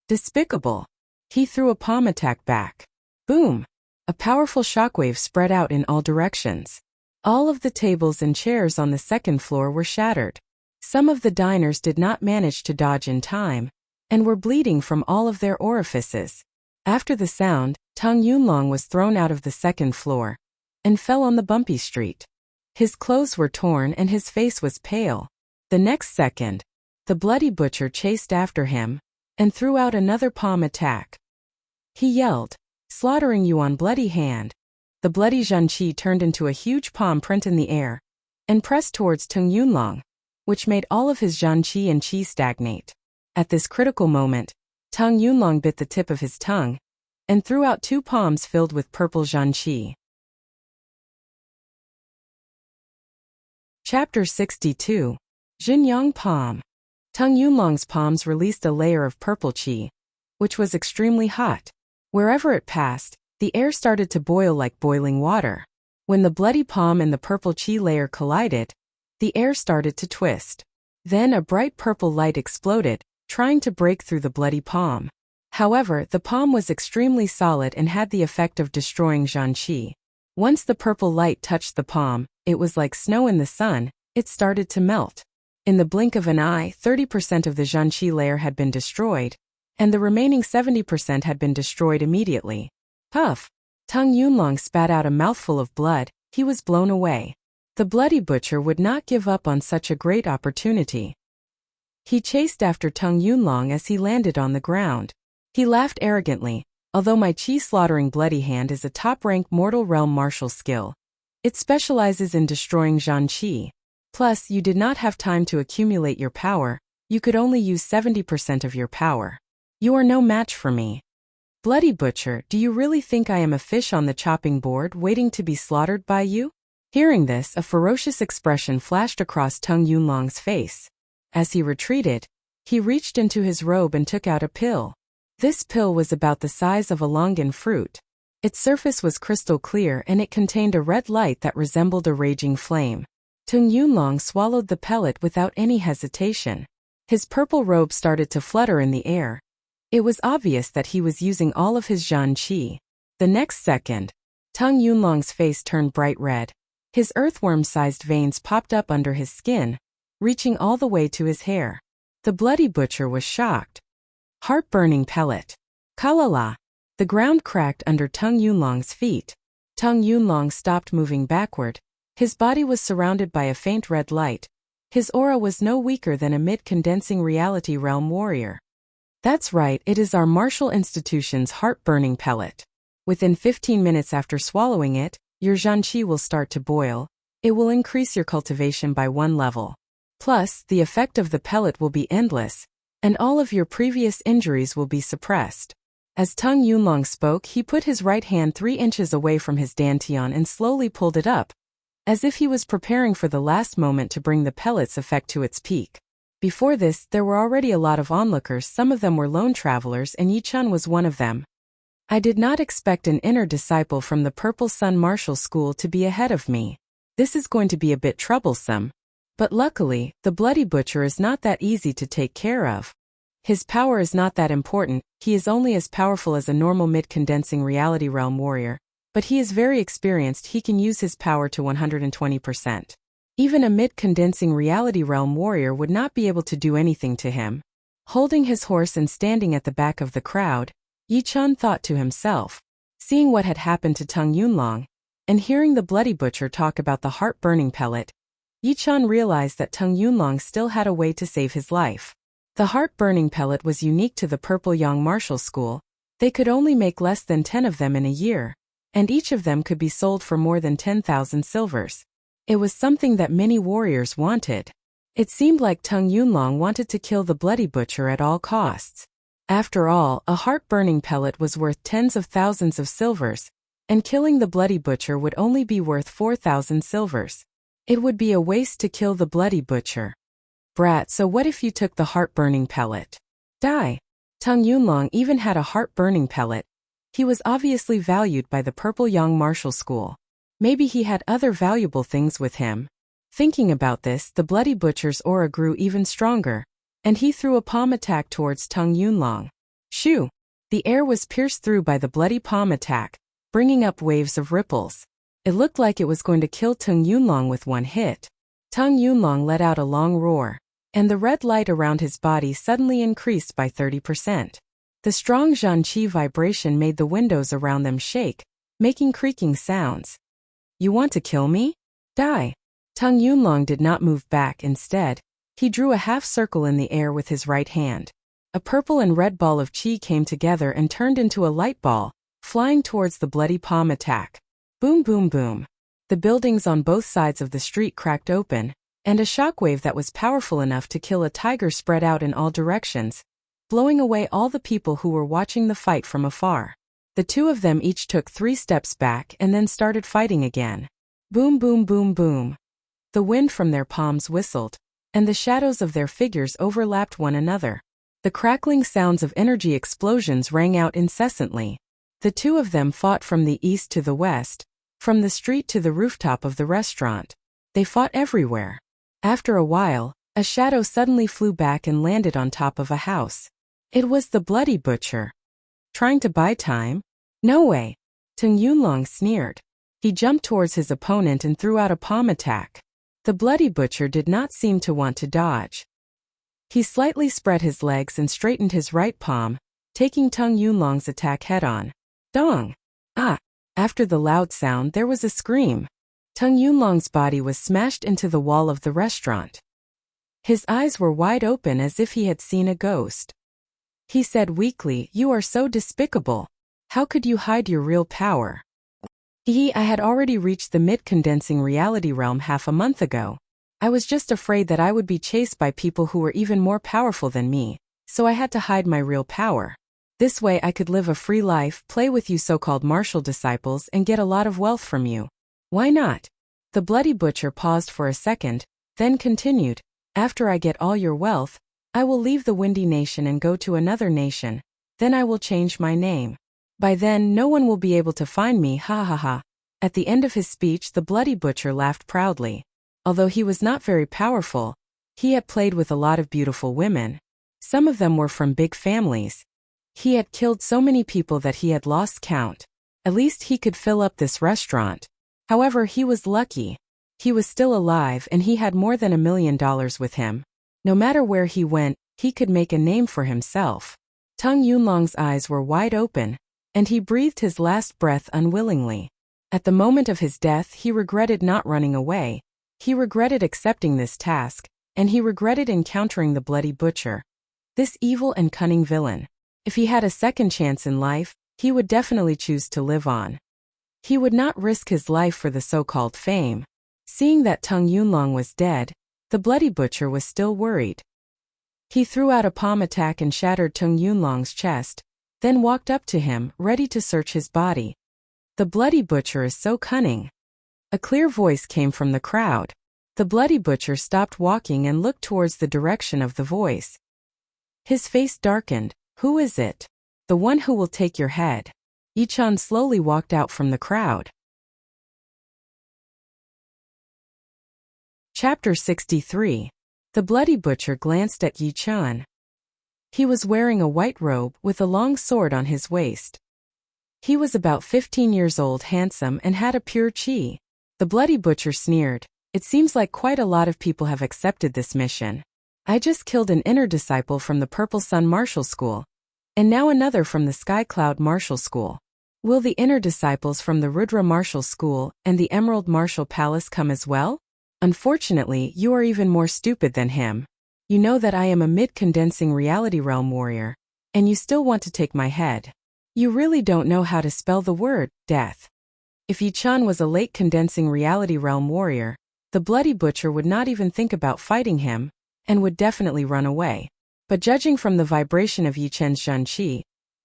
Despicable. He threw a palm attack back. Boom! A powerful shockwave spread out in all directions. All of the tables and chairs on the second floor were shattered. Some of the diners did not manage to dodge in time, and were bleeding from all of their orifices. After the sound, Tung Yunlong was thrown out of the second floor, and fell on the bumpy street. His clothes were torn and his face was pale. The next second, the Bloody Butcher chased after him, and threw out another palm attack. He yelled, "Slaughtering you on bloody hand." The bloody Zhanqi turned into a huge palm print in the air, and pressed towards Tung Yunlong, which made all of his Zhanqi and Qi stagnate. At this critical moment, Tung Yunlong bit the tip of his tongue, and threw out two palms filled with purple Zhanqi. Chapter 62. Jinyang Palm. Tung Yunlong's palms released a layer of purple qi, which was extremely hot. Wherever it passed, the air started to boil like boiling water. When the bloody palm and the purple qi layer collided, the air started to twist. Then a bright purple light exploded, trying to break through the bloody palm. However, the palm was extremely solid and had the effect of destroying Zhanqi. Once the purple light touched the palm, it was like snow in the sun, it started to melt. In the blink of an eye, 30% of the Zhanqi layer had been destroyed, and the remaining 70% had been destroyed immediately. Puff! Tung Yunlong spat out a mouthful of blood. He was blown away. The Bloody Butcher would not give up on such a great opportunity. He chased after Tung Yunlong as he landed on the ground. He laughed arrogantly. "Although my Qi slaughtering bloody hand is a top-rank mortal realm martial skill, it specializes in destroying Zhanqi. Plus, you did not have time to accumulate your power, you could only use 70% of your power. You are no match for me. Bloody Butcher, do you really think I am a fish on the chopping board waiting to be slaughtered by you?" Hearing this, a ferocious expression flashed across Tung Yunlong's face. As he retreated, he reached into his robe and took out a pill. This pill was about the size of a longan fruit. Its surface was crystal clear and it contained a red light that resembled a raging flame. Tung Yunlong swallowed the pellet without any hesitation. His purple robe started to flutter in the air. It was obvious that he was using all of his Zhanqi. The next second, Tung Yunlong's face turned bright red. His earthworm-sized veins popped up under his skin, reaching all the way to his hair. The Bloody Butcher was shocked. Heart-burning pellet. Kalala! The ground cracked under Tung Yunlong's feet. Tung Yunlong stopped moving backward. His body was surrounded by a faint red light. His aura was no weaker than a mid-condensing reality realm warrior. That's right, it is our martial institution's heart-burning pellet. Within 15 minutes after swallowing it, your Zhanqi will start to boil. It will increase your cultivation by 1 level. Plus, the effect of the pellet will be endless, and all of your previous injuries will be suppressed. As Tung Yunlong spoke, he put his right hand 3 inches away from his dantian and slowly pulled it up, as if he was preparing for the last moment to bring the pellet's effect to its peak. Before this, there were already a lot of onlookers. Some of them were lone travelers, and Yi Chun was one of them. I did not expect an inner disciple from the Purple Sun Martial School to be ahead of me. This is going to be a bit troublesome. But luckily, the Bloody Butcher is not that easy to take care of. His power is not that important, he is only as powerful as a normal mid-condensing reality realm warrior, but he is very experienced. He can use his power to 120%. Even a mid-condensing reality realm warrior would not be able to do anything to him. Holding his horse and standing at the back of the crowd, Yi Chun thought to himself. Seeing what had happened to Tung Yunlong, and hearing the Bloody Butcher talk about the heart-burning pellet, Yi Chun realized that Tung Yunlong still had a way to save his life. The heart-burning pellet was unique to the Purple Yang Martial School. They could only make less than 10 of them in a year, and each of them could be sold for more than 10,000 silvers. It was something that many warriors wanted. It seemed like Tung Yunlong wanted to kill the Bloody Butcher at all costs. After all, a heart-burning pellet was worth tens of thousands of silvers, and killing the Bloody Butcher would only be worth 4,000 silvers. It would be a waste to kill the Bloody Butcher. Brat, so what if you took the heart-burning pellet? Die. Tung Yunlong even had a heart-burning pellet. He was obviously valued by the Purple Yang Martial School. Maybe he had other valuable things with him. Thinking about this, the Bloody Butcher's aura grew even stronger, and he threw a palm attack towards Tung Yunlong. Shoo! The air was pierced through by the bloody palm attack, bringing up waves of ripples. It looked like it was going to kill Tung Yunlong with one hit. Tung Yunlong let out a long roar, and the red light around his body suddenly increased by 30%. The strong Zhan Qi vibration made the windows around them shake, making creaking sounds. You want to kill me? Die. Tung Yunlong did not move back. Instead, he drew a half circle in the air with his right hand. A purple and red ball of qi came together and turned into a light ball, flying towards the bloody palm attack. Boom, boom, boom. The buildings on both sides of the street cracked open, and a shockwave that was powerful enough to kill a tiger spread out in all directions, blowing away all the people who were watching the fight from afar. The two of them each took 3 steps back and then started fighting again. Boom, boom, boom, boom. The wind from their palms whistled, and the shadows of their figures overlapped one another. The crackling sounds of energy explosions rang out incessantly. The two of them fought from the east to the west, from the street to the rooftop of the restaurant. They fought everywhere. After a while, a shadow suddenly flew back and landed on top of a house. It was the Bloody Butcher. Trying to buy time? No way. Tung Yunlong sneered. He jumped towards his opponent and threw out a palm attack. The Bloody Butcher did not seem to want to dodge. He slightly spread his legs and straightened his right palm, taking Tung Yunlong's attack head-on. Dong! Ah! After the loud sound, there was a scream. Tung Yunlong's body was smashed into the wall of the restaurant. His eyes were wide open as if he had seen a ghost. He said weakly, "You are so despicable. How could you hide your real power?" I had already reached the mid-condensing reality realm half a month ago. I was just afraid that I would be chased by people who were even more powerful than me, so I had to hide my real power. This way I could live a free life, play with you so-called martial disciples, and get a lot of wealth from you. Why not? The Bloody Butcher paused for a second, then continued, "After I get all your wealth, I will leave the Windy Nation and go to another nation. Then I will change my name. By then no one will be able to find me, ha ha ha." At the end of his speech, the Bloody Butcher laughed proudly. Although he was not very powerful, he had played with a lot of beautiful women. Some of them were from big families. He had killed so many people that he had lost count. At least he could fill up this restaurant. However, he was lucky. He was still alive and he had more than $1 million with him. No matter where he went, he could make a name for himself. Tung Yunlong's eyes were wide open, and he breathed his last breath unwillingly. At the moment of his death, he regretted not running away. He regretted accepting this task, and he regretted encountering the Bloody Butcher. This evil and cunning villain. If he had a second chance in life, he would definitely choose to live on. He would not risk his life for the so-called fame. Seeing that Tung Yunlong was dead, the Bloody Butcher was still worried. He threw out a palm attack and shattered Tung Yunlong's chest, then walked up to him, ready to search his body. "The Bloody Butcher is so cunning." A clear voice came from the crowd. The Bloody Butcher stopped walking and looked towards the direction of the voice. His face darkened. "Who is it?" "The one who will take your head." Yi-chan slowly walked out from the crowd. Chapter 63. The Bloody Butcher glanced at Yi-chan. He was wearing a white robe with a long sword on his waist. He was about 15 years old, handsome, and had a pure chi. The Bloody Butcher sneered. "It seems like quite a lot of people have accepted this mission. I just killed an inner disciple from the Purple Sun Martial School, and now another from the Sky Cloud Martial School. Will the inner disciples from the Rudra Martial School and the Emerald Martial Palace come as well? Unfortunately, you are even more stupid than him. You know that I am a mid-condensing reality realm warrior, and you still want to take my head. You really don't know how to spell the word, death." If Yi-chan was a late condensing reality realm warrior, the Bloody Butcher would not even think about fighting him, and would definitely run away. But judging from the vibration of Yi-chan's Zhan Qi,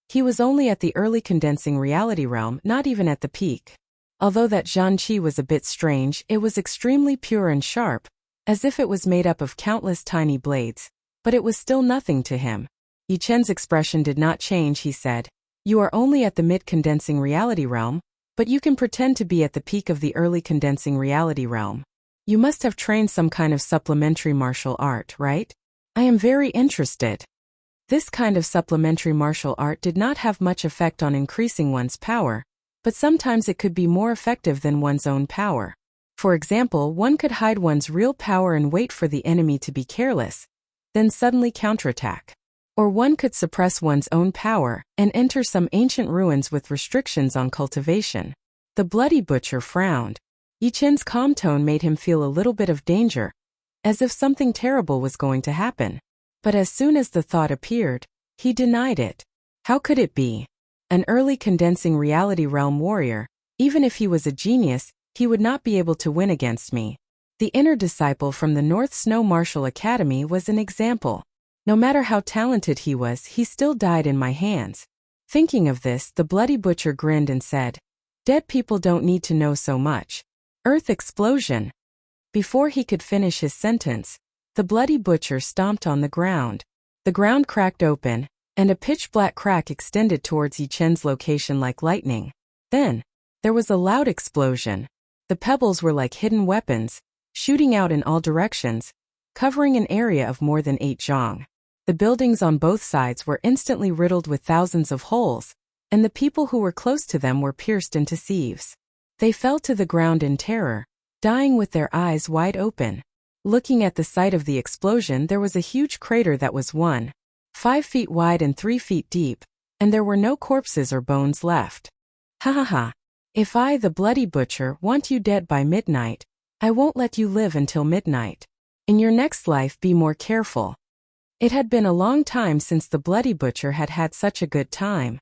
he was only at the early condensing reality realm, not even at the peak. Although that Zhan Qi was a bit strange, it was extremely pure and sharp, as if it was made up of countless tiny blades, but it was still nothing to him. Yi-chan's expression did not change. He said, "You are only at the mid-condensing reality realm, but you can pretend to be at the peak of the early condensing reality realm. You must have trained some kind of supplementary martial art, right? I am very interested." This kind of supplementary martial art did not have much effect on increasing one's power, but sometimes it could be more effective than one's own power. For example, one could hide one's real power and wait for the enemy to be careless, then suddenly counterattack. Or one could suppress one's own power and enter some ancient ruins with restrictions on cultivation. The Bloody Butcher frowned. Yi-chan's calm tone made him feel a little bit of danger, as if something terrible was going to happen. But as soon as the thought appeared, he denied it. How could it be? An early condensing reality realm warrior, even if he was a genius, he would not be able to win against me. The inner disciple from the North Snow Martial Academy was an example. No matter how talented he was, he still died in my hands. Thinking of this, the Bloody Butcher grinned and said, "Dead people don't need to know so much." Earth explosion. Before he could finish his sentence, the Bloody Butcher stomped on the ground. The ground cracked open, and a pitch-black crack extended towards Yi-chan's location like lightning. Then, there was a loud explosion. The pebbles were like hidden weapons, shooting out in all directions, covering an area of more than 8 zhang. The buildings on both sides were instantly riddled with thousands of holes, and the people who were close to them were pierced into sieves. They fell to the ground in terror, dying with their eyes wide open. Looking at the site of the explosion, there was a huge crater that was 1.5 feet wide and 3 feet deep, and there were no corpses or bones left. "Ha ha ha. If I, the Bloody Butcher, want you dead by midnight, I won't let you live until midnight. In your next life, be more careful." It had been a long time since the Bloody Butcher had had such a good time.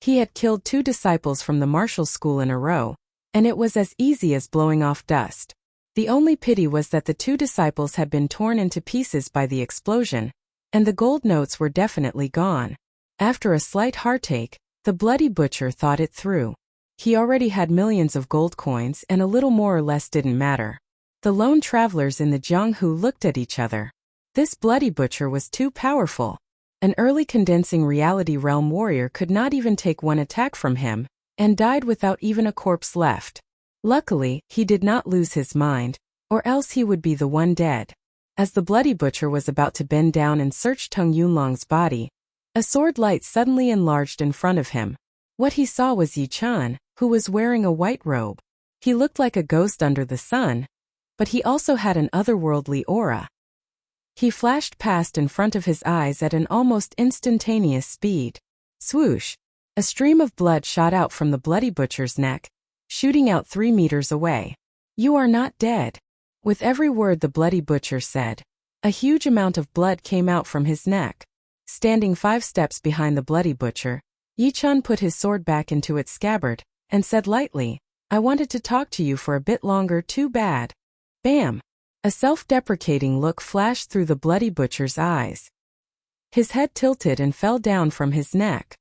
He had killed 2 disciples from the martial school in a row, and it was as easy as blowing off dust. The only pity was that the 2 disciples had been torn into pieces by the explosion, and the gold notes were definitely gone. After a slight heartache, the Bloody Butcher thought it through. He already had millions of gold coins, and a little more or less didn't matter. The lone travelers in the Jianghu looked at each other. This Bloody Butcher was too powerful. An early condensing reality realm warrior could not even take one attack from him, and died without even a corpse left. Luckily, he did not lose his mind, or else he would be the one dead. As the Bloody Butcher was about to bend down and search Tung Yunlong's body, a sword light suddenly enlarged in front of him. What he saw was Yi-chan, who was wearing a white robe. He looked like a ghost under the sun, but he also had an otherworldly aura. He flashed past in front of his eyes at an almost instantaneous speed. Swoosh! A stream of blood shot out from the Bloody Butcher's neck, shooting out 3 meters away. "You are not dead." With every word the Bloody Butcher said, a huge amount of blood came out from his neck. Standing 5 steps behind the Bloody Butcher, Yi-chan put his sword back into its scabbard, and said lightly, "I wanted to talk to you for a bit longer, too bad." Bam! A self-deprecating look flashed through the Bloody Butcher's eyes. His head tilted and fell down from his neck.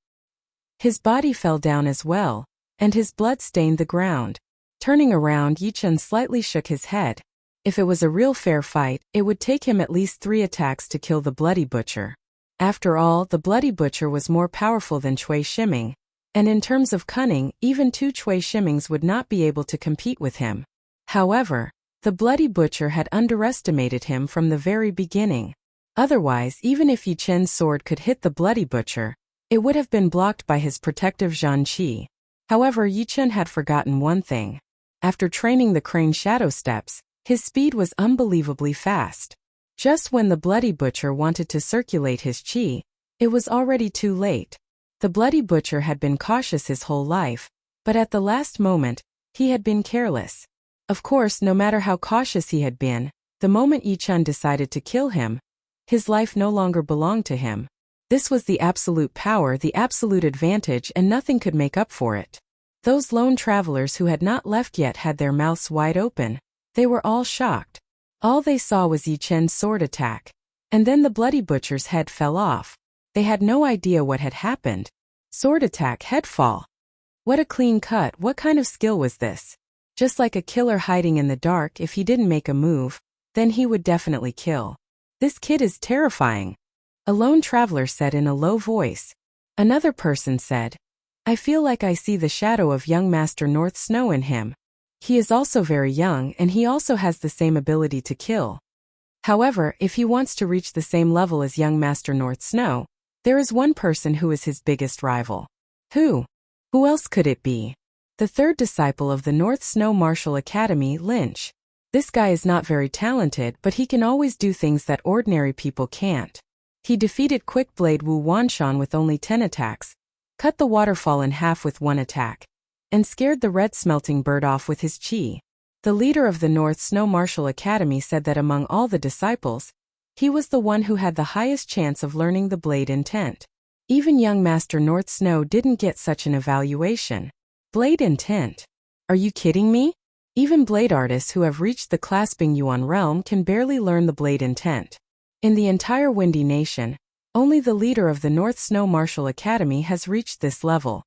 His body fell down as well, and his blood stained the ground. Turning around, Yi Chen slightly shook his head. If it was a real fair fight, it would take him at least 3 attacks to kill the Bloody Butcher. After all, the Bloody Butcher was more powerful than Cui Shiming, and in terms of cunning, even 2 Cui Shimings would not be able to compete with him. However, the Bloody Butcher had underestimated him from the very beginning. Otherwise, even if Yi Chen's sword could hit the Bloody Butcher, it would have been blocked by his protective Zhanqi. However, Yi Chen had forgotten one thing. After training the crane shadow steps, his speed was unbelievably fast. Just when the Bloody Butcher wanted to circulate his qi, it was already too late. The Bloody Butcher had been cautious his whole life, but at the last moment, he had been careless. Of course, no matter how cautious he had been, the moment Yi Chen decided to kill him, his life no longer belonged to him. This was the absolute power, the absolute advantage, and nothing could make up for it. Those lone travelers who had not left yet had their mouths wide open. They were all shocked. All they saw was Yi Chen's sword attack. And then the Bloody Butcher's head fell off. They had no idea what had happened. Sword attack, head fall. What a clean cut, what kind of skill was this? Just like a killer hiding in the dark, if he didn't make a move, then he would definitely kill. This kid is terrifying. A lone traveler said in a low voice. Another person said, I feel like I see the shadow of young Master North Snow in him. He is also very young and he also has the same ability to kill. However, if he wants to reach the same level as young Master North Snow, there is one person who is his biggest rival. Who? Who else could it be? The 3rd disciple of the North Snow Martial Academy, Lynch. This guy is not very talented, but he can always do things that ordinary people can't. He defeated Quick Blade Wu Wanshan with only 10 attacks, cut the waterfall in half with 1 attack, and scared the red smelting bird off with his qi. The leader of the North Snow Martial Academy said that among all the disciples, he was the one who had the highest chance of learning the blade intent. Even young Master North Snow didn't get such an evaluation. Blade intent? Are you kidding me? Even blade artists who have reached the clasping Yuan realm can barely learn the blade intent. In the entire Windy Nation, only the leader of the North Snow Martial Academy has reached this level.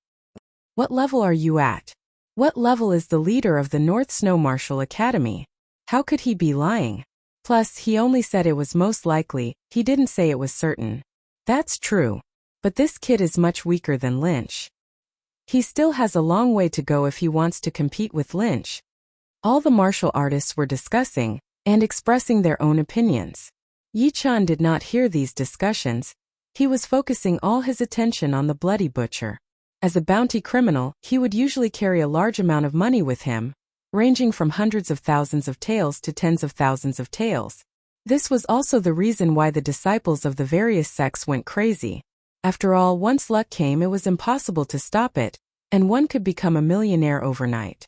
What level are you at? What level is the leader of the North Snow Martial Academy? How could he be lying? Plus, he only said it was most likely, he didn't say it was certain. That's true. But this kid is much weaker than Lynch. He still has a long way to go if he wants to compete with Lynch. All the martial artists were discussing and expressing their own opinions. Yi Chen did not hear these discussions. He was focusing all his attention on the Bloody Butcher. As a bounty criminal, he would usually carry a large amount of money with him, ranging from hundreds of thousands of taels to tens of thousands of taels. This was also the reason why the disciples of the various sects went crazy. After all, once luck came, it was impossible to stop it, and one could become a millionaire overnight.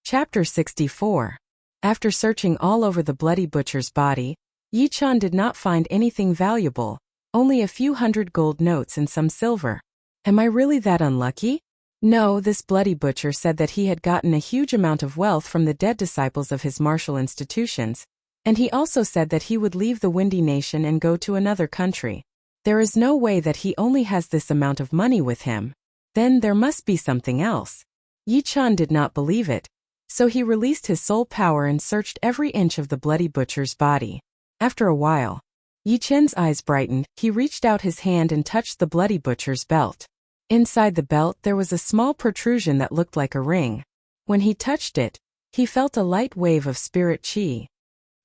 Chapter 64. After searching all over the Bloody Butcher's body, Yi Chen did not find anything valuable, only a few hundred gold notes and some silver. Am I really that unlucky? No, this Bloody Butcher said that he had gotten a huge amount of wealth from the dead disciples of his martial institutions, and he also said that he would leave the Windy Nation and go to another country. There is no way that he only has this amount of money with him. Then there must be something else. Yi Chen did not believe it, so he released his soul power and searched every inch of the Bloody Butcher's body. After a while, Yi Chen's eyes brightened. He reached out his hand and touched the Bloody Butcher's belt. Inside the belt there was a small protrusion that looked like a ring. When he touched it, he felt a light wave of spirit qi.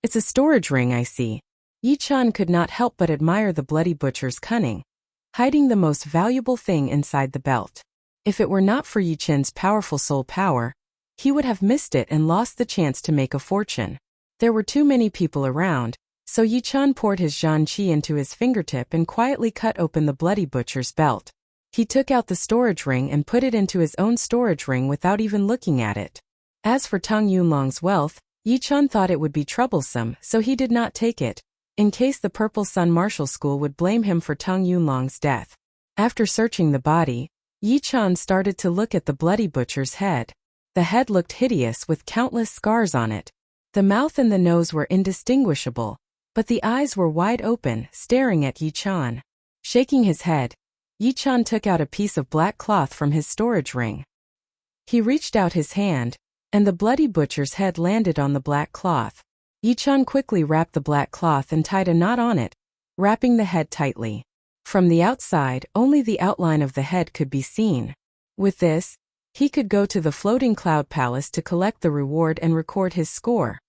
It's a storage ring, I see. Yi Chen could not help but admire the Bloody Butcher's cunning, hiding the most valuable thing inside the belt. If it were not for Yi Chen's powerful soul power, he would have missed it and lost the chance to make a fortune. There were too many people around, so Yi Chen poured his Zhanqi into his fingertip and quietly cut open the Bloody Butcher's belt. He took out the storage ring and put it into his own storage ring without even looking at it. As for Tung Yunlong's wealth, Yi Chen thought it would be troublesome, so he did not take it, in case the Purple Sun Martial School would blame him for Tung Yunlong's death. After searching the body, Yi Chen started to look at the Bloody Butcher's head. The head looked hideous with countless scars on it. The mouth and the nose were indistinguishable, but the eyes were wide open, staring at Yi Chen. Shaking his head, Yi-chan took out a piece of black cloth from his storage ring. He reached out his hand, and the bloody butcher's head landed on the black cloth. Yi-chan quickly wrapped the black cloth and tied a knot on it, wrapping the head tightly. From the outside, only the outline of the head could be seen. With this, he could go to the floating cloud palace to collect the reward and record his score.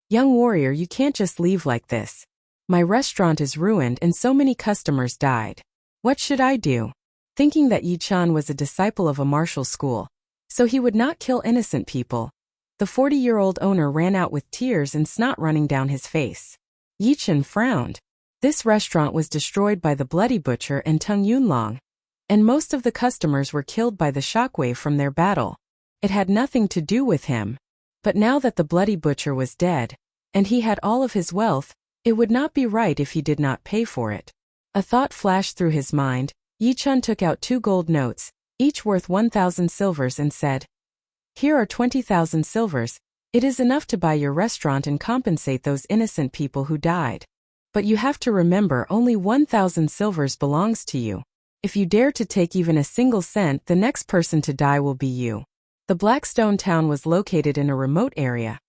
Young warrior, you can't just leave like this. My restaurant is ruined and so many customers died. What should I do? Thinking that Yi-chan was a disciple of a martial school, so he would not kill innocent people, the 40-year-old owner ran out with tears and snot running down his face. Yi-chan frowned. This restaurant was destroyed by the bloody butcher and Tung Yunlong, and most of the customers were killed by the shockwave from their battle. It had nothing to do with him. But now that the bloody butcher was dead, and he had all of his wealth, it would not be right if he did not pay for it. A thought flashed through his mind. Yi-chan took out 2 gold notes, each worth 1,000 silvers, and said, "Here are 20,000 silvers. It is enough to buy your restaurant and compensate those innocent people who died. But you have to remember, only 1,000 silvers belongs to you. If you dare to take even a single cent, the next person to die will be you." The Blackstone town was located in a remote area.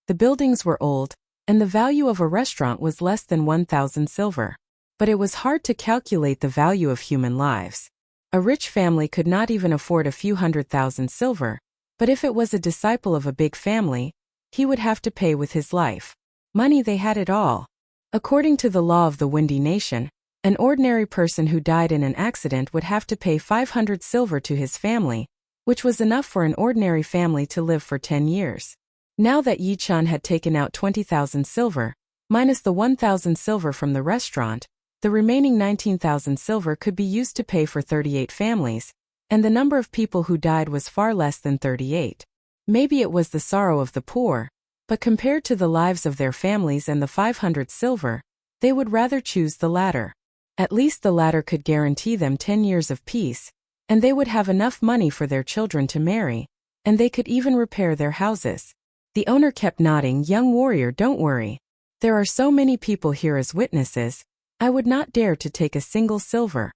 The buildings were old, and the value of a restaurant was less than 1,000 silver. But it was hard to calculate the value of human lives. A rich family could not even afford a few 100,000 silver, but if it was a disciple of a big family, he would have to pay with his life. Money, they had it all. According to the law of the Windy Nation, an ordinary person who died in an accident would have to pay 500 silver to his family, which was enough for an ordinary family to live for 10 years. Now that Yi-chan had taken out 20,000 silver, minus the 1,000 silver from the restaurant, the remaining 19,000 silver could be used to pay for 38 families, and the number of people who died was far less than 38. Maybe it was the sorrow of the poor, but compared to the lives of their families and the 500 silver, they would rather choose the latter. At least the latter could guarantee them 10 years of peace, and they would have enough money for their children to marry, and they could even repair their houses. The owner kept nodding. "Young warrior, don't worry. There are so many people here as witnesses, I would not dare to take a single silver."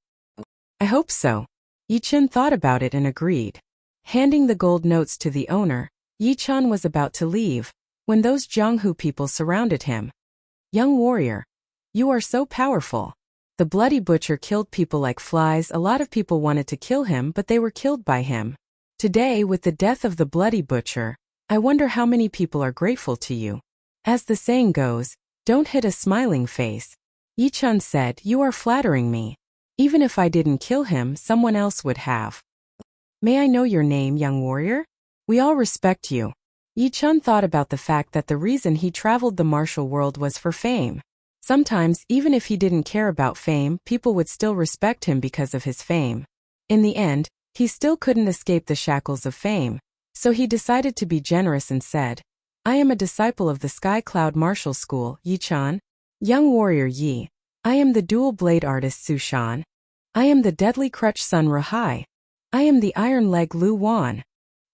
"I hope so." Yi-chan thought about it and agreed. Handing the gold notes to the owner, Yi-chan was about to leave, when those Jianghu people surrounded him. "Young warrior, you are so powerful. The bloody butcher killed people like flies. A lot of people wanted to kill him, but they were killed by him. Today, with the death of the bloody butcher, I wonder how many people are grateful to you. As the saying goes, don't hit a smiling face." Yi-chan said, "You are flattering me. Even if I didn't kill him, someone else would have." "May I know your name, young warrior? We all respect you." Yi-chan thought about the fact that the reason he traveled the martial world was for fame. Sometimes, even if he didn't care about fame, people would still respect him because of his fame. In the end, he still couldn't escape the shackles of fame, so he decided to be generous and said, "I am a disciple of the Sky Cloud Martial School, Yi-chan. Young warrior Yi. I am the dual blade artist Su-shan. I am the deadly crutch Sun Rahai. I am the iron leg Lu Wan."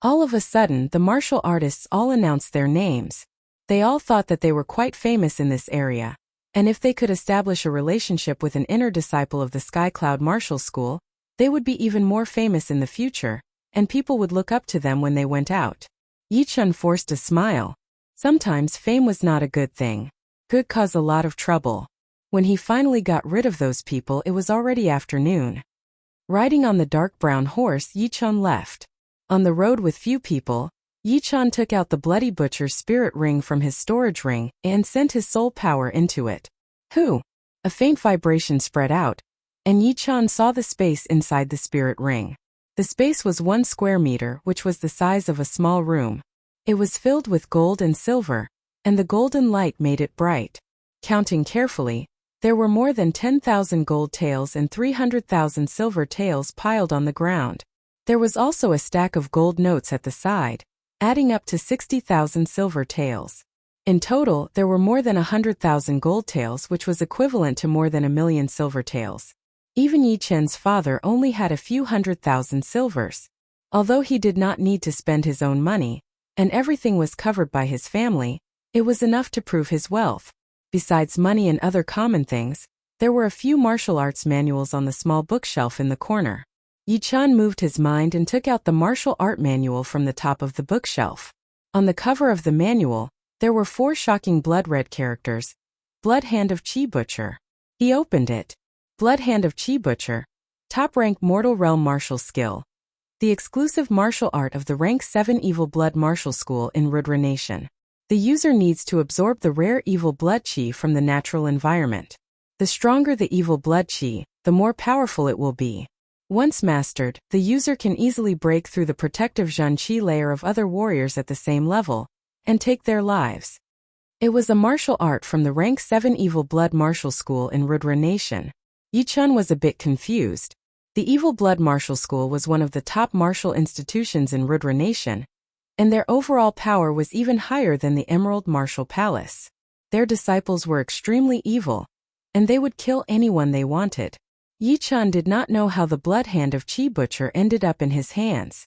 All of a sudden, the martial artists all announced their names. They all thought that they were quite famous in this area, and if they could establish a relationship with an inner disciple of the Sky Cloud Martial School, they would be even more famous in the future, and people would look up to them when they went out. Yi-chan forced a smile. Sometimes fame was not a good thing. Could cause a lot of trouble. When he finally got rid of those people, it was already afternoon. Riding on the dark brown horse, Yi-chan left. On the road with few people, Yi-chan took out the bloody butcher's spirit ring from his storage ring and sent his soul power into it. Who? A faint vibration spread out, and Yi-chan saw the space inside the spirit ring. The space was 1 square meter, which was the size of a small room. It was filled with gold and silver, and the golden light made it bright. Counting carefully, there were more than 10,000 gold taels and 300,000 silver taels piled on the ground. There was also a stack of gold notes at the side, adding up to 60,000 silver taels. In total, there were more than 100,000 gold taels, which was equivalent to more than 1,000,000 silver taels. Even Yi-chan's father only had a few 100,000 silvers. Although he did not need to spend his own money, and everything was covered by his family, it was enough to prove his wealth. Besides money and other common things, There were a few martial arts manuals on the small bookshelf in the corner. Yi-chan moved his mind and took out the martial art manual from the top of the bookshelf. On the cover of the manual, there were 4 shocking blood-red characters. Blood Hand of Chi Butcher. He opened it. Blood Hand of Chi Butcher. Top-rank Mortal Realm Martial Skill. The exclusive martial art of the Rank 7 Evil Blood Martial School in Rudra Nation. The user needs to absorb the rare evil blood chi from the natural environment. The stronger the evil blood chi, the more powerful it will be. Once mastered, the user can easily break through the protective Zhan Qi layer of other warriors at the same level, and take their lives. It was a martial art from the Rank 7 Evil Blood Martial School in Rudra Nation. Yi-chan was a bit confused. The Evil Blood Martial School was one of the top martial institutions in Rudra Nation, and their overall power was even higher than the Emerald Martial Palace. Their disciples were extremely evil, and they would kill anyone they wanted. Yi-chan did not know how the Blood Hand of Chi Butcher ended up in his hands.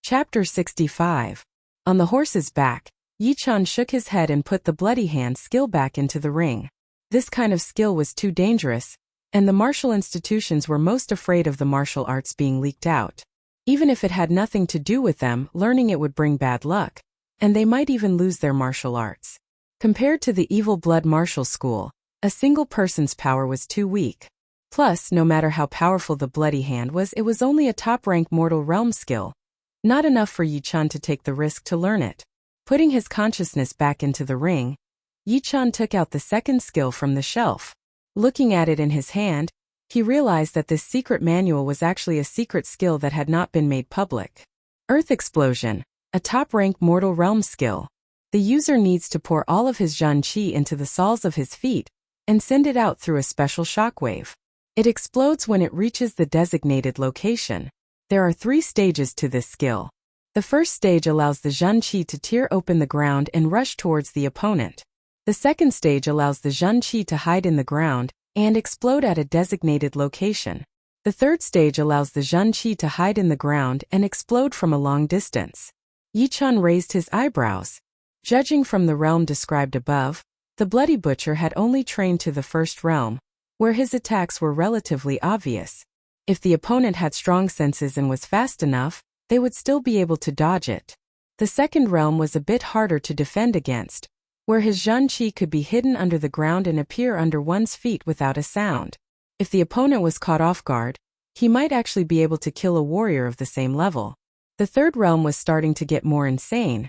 Chapter 65. On the horse's back, Yi-chan shook his head and put the Bloody Hand skill back into the ring. This kind of skill was too dangerous, and the martial institutions were most afraid of the martial arts being leaked out. Even if it had nothing to do with them, learning it would bring bad luck, and they might even lose their martial arts. Compared to the Evil Blood Martial School, a single person's power was too weak. Plus, no matter how powerful the Bloody Hand was, it was only a top-rank Mortal Realm skill. Not enough for Yi-chan to take the risk to learn it. Putting his consciousness back into the ring, Yi-chan took out the second skill from the shelf. Looking at it in his hand, he realized that this secret manual was actually a secret skill that had not been made public. Earth Explosion, a top-rank Mortal Realm skill. The user needs to pour all of his Zhan Qi into the soles of his feet and send it out through a special shockwave. It explodes when it reaches the designated location. There are 3 stages to this skill. The first stage allows the Zhan Qi to tear open the ground and rush towards the opponent. The second stage allows the Zhan Qi to hide in the ground and explode at a designated location. The third stage allows the Zhan Qi to hide in the ground and explode from a long distance. Yi-chan raised his eyebrows. Judging from the realm described above, the Bloody Butcher had only trained to the first realm, where his attacks were relatively obvious. If the opponent had strong senses and was fast enough, they would still be able to dodge it. The second realm was a bit harder to defend against, where his Zhan Qi could be hidden under the ground and appear under one's feet without a sound. If the opponent was caught off guard, he might actually be able to kill a warrior of the same level. The third realm was starting to get more insane,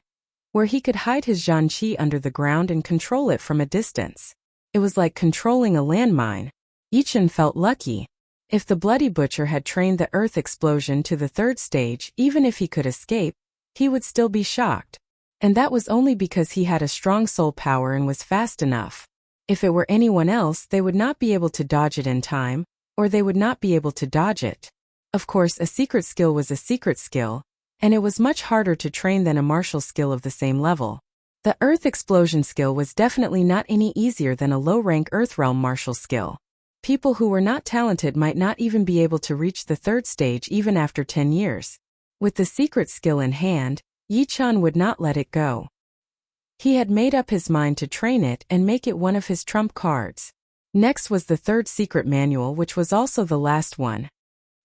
where he could hide his Zhan Qi under the ground and control it from a distance. It was like controlling a landmine. Yi-chan felt lucky. If the Bloody Butcher had trained the Earth Explosion to the third stage, even if he could escape, he would still be shocked. And that was only because he had a strong soul power and was fast enough. If it were anyone else, they would not be able to dodge it in time, or they would not be able to dodge it. Of course, a secret skill was a secret skill, and it was much harder to train than a martial skill of the same level. The Earth Explosion skill was definitely not any easier than a low-rank Earthrealm martial skill. People who were not talented might not even be able to reach the third stage even after 10 years. With the secret skill in hand, Yi-chan would not let it go. He had made up his mind to train it and make it one of his trump cards. Next was the third secret manual, which was also the last one.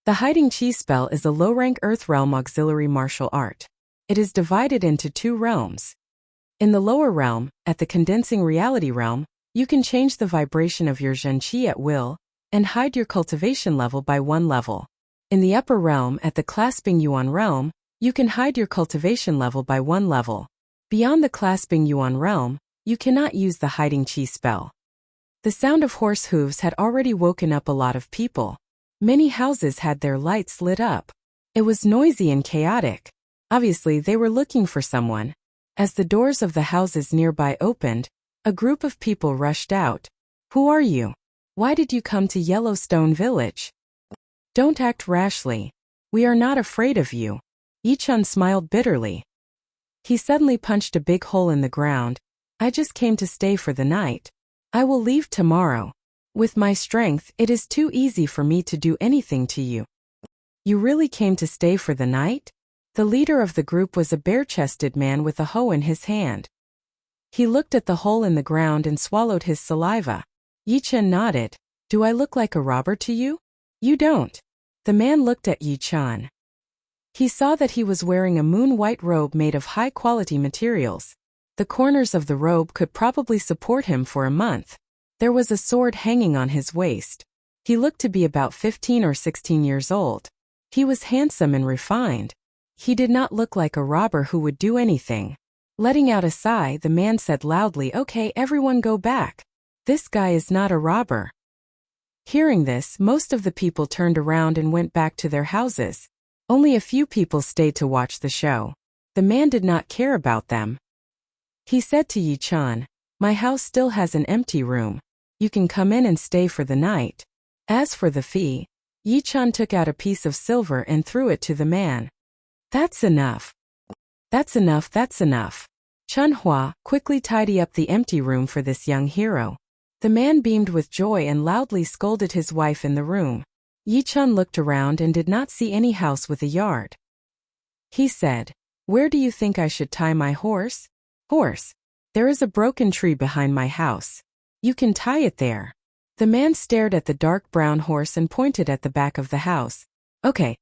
The Hiding Chi spell is a low-rank Earthrealm auxiliary martial art. It is divided into 2 realms. In the lower realm, at the Condensing Reality realm, you can change the vibration of your Zhen Qi at will, and hide your cultivation level by 1 level. In the upper realm, at the Clasping Yuan realm, you can hide your cultivation level by 1 level. Beyond the Clasping Yuan realm, you cannot use the Hiding Chi spell. The sound of horse hooves had already woken up a lot of people. Many houses had their lights lit up. It was noisy and chaotic. Obviously, they were looking for someone. As the doors of the houses nearby opened, a group of people rushed out. "Who are you? Why did you come to Yellowstone Village? Don't act rashly. We are not afraid of you." Yi-chan smiled bitterly. He suddenly punched a big hole in the ground. "I just came to stay for the night. I will leave tomorrow. With my strength, it is too easy for me to do anything to you." "You really came to stay for the night?" The leader of the group was a bare-chested man with a hoe in his hand. He looked at the hole in the ground and swallowed his saliva. Yi Chen nodded. Do I look like a robber to you? You don't. The man looked at Yi Chen. He saw that he was wearing a moon-white robe made of high-quality materials. The corners of the robe could probably support him for a month. There was a sword hanging on his waist. He looked to be about 15 or 16 years old. He was handsome and refined. He did not look like a robber who would do anything. Letting out a sigh, the man said loudly, "Okay, everyone go back. This guy is not a robber." Hearing this, most of the people turned around and went back to their houses. Only a few people stayed to watch the show. The man did not care about them. He said to Yi Chen, "My house still has an empty room. You can come in and stay for the night. As for the fee," Yi Chen took out a piece of silver and threw it to the man. "That's enough. That's enough, that's enough. Chen Hua, quickly tidy up the empty room for this young hero." The man beamed with joy and loudly scolded his wife in the room. Yi Chen looked around and did not see any house with a yard. He said, "Where do you think I should tie my horse?" "Horse? There is a broken tree behind my house. You can tie it there." The man stared at the dark brown horse and pointed at the back of the house. "Okay."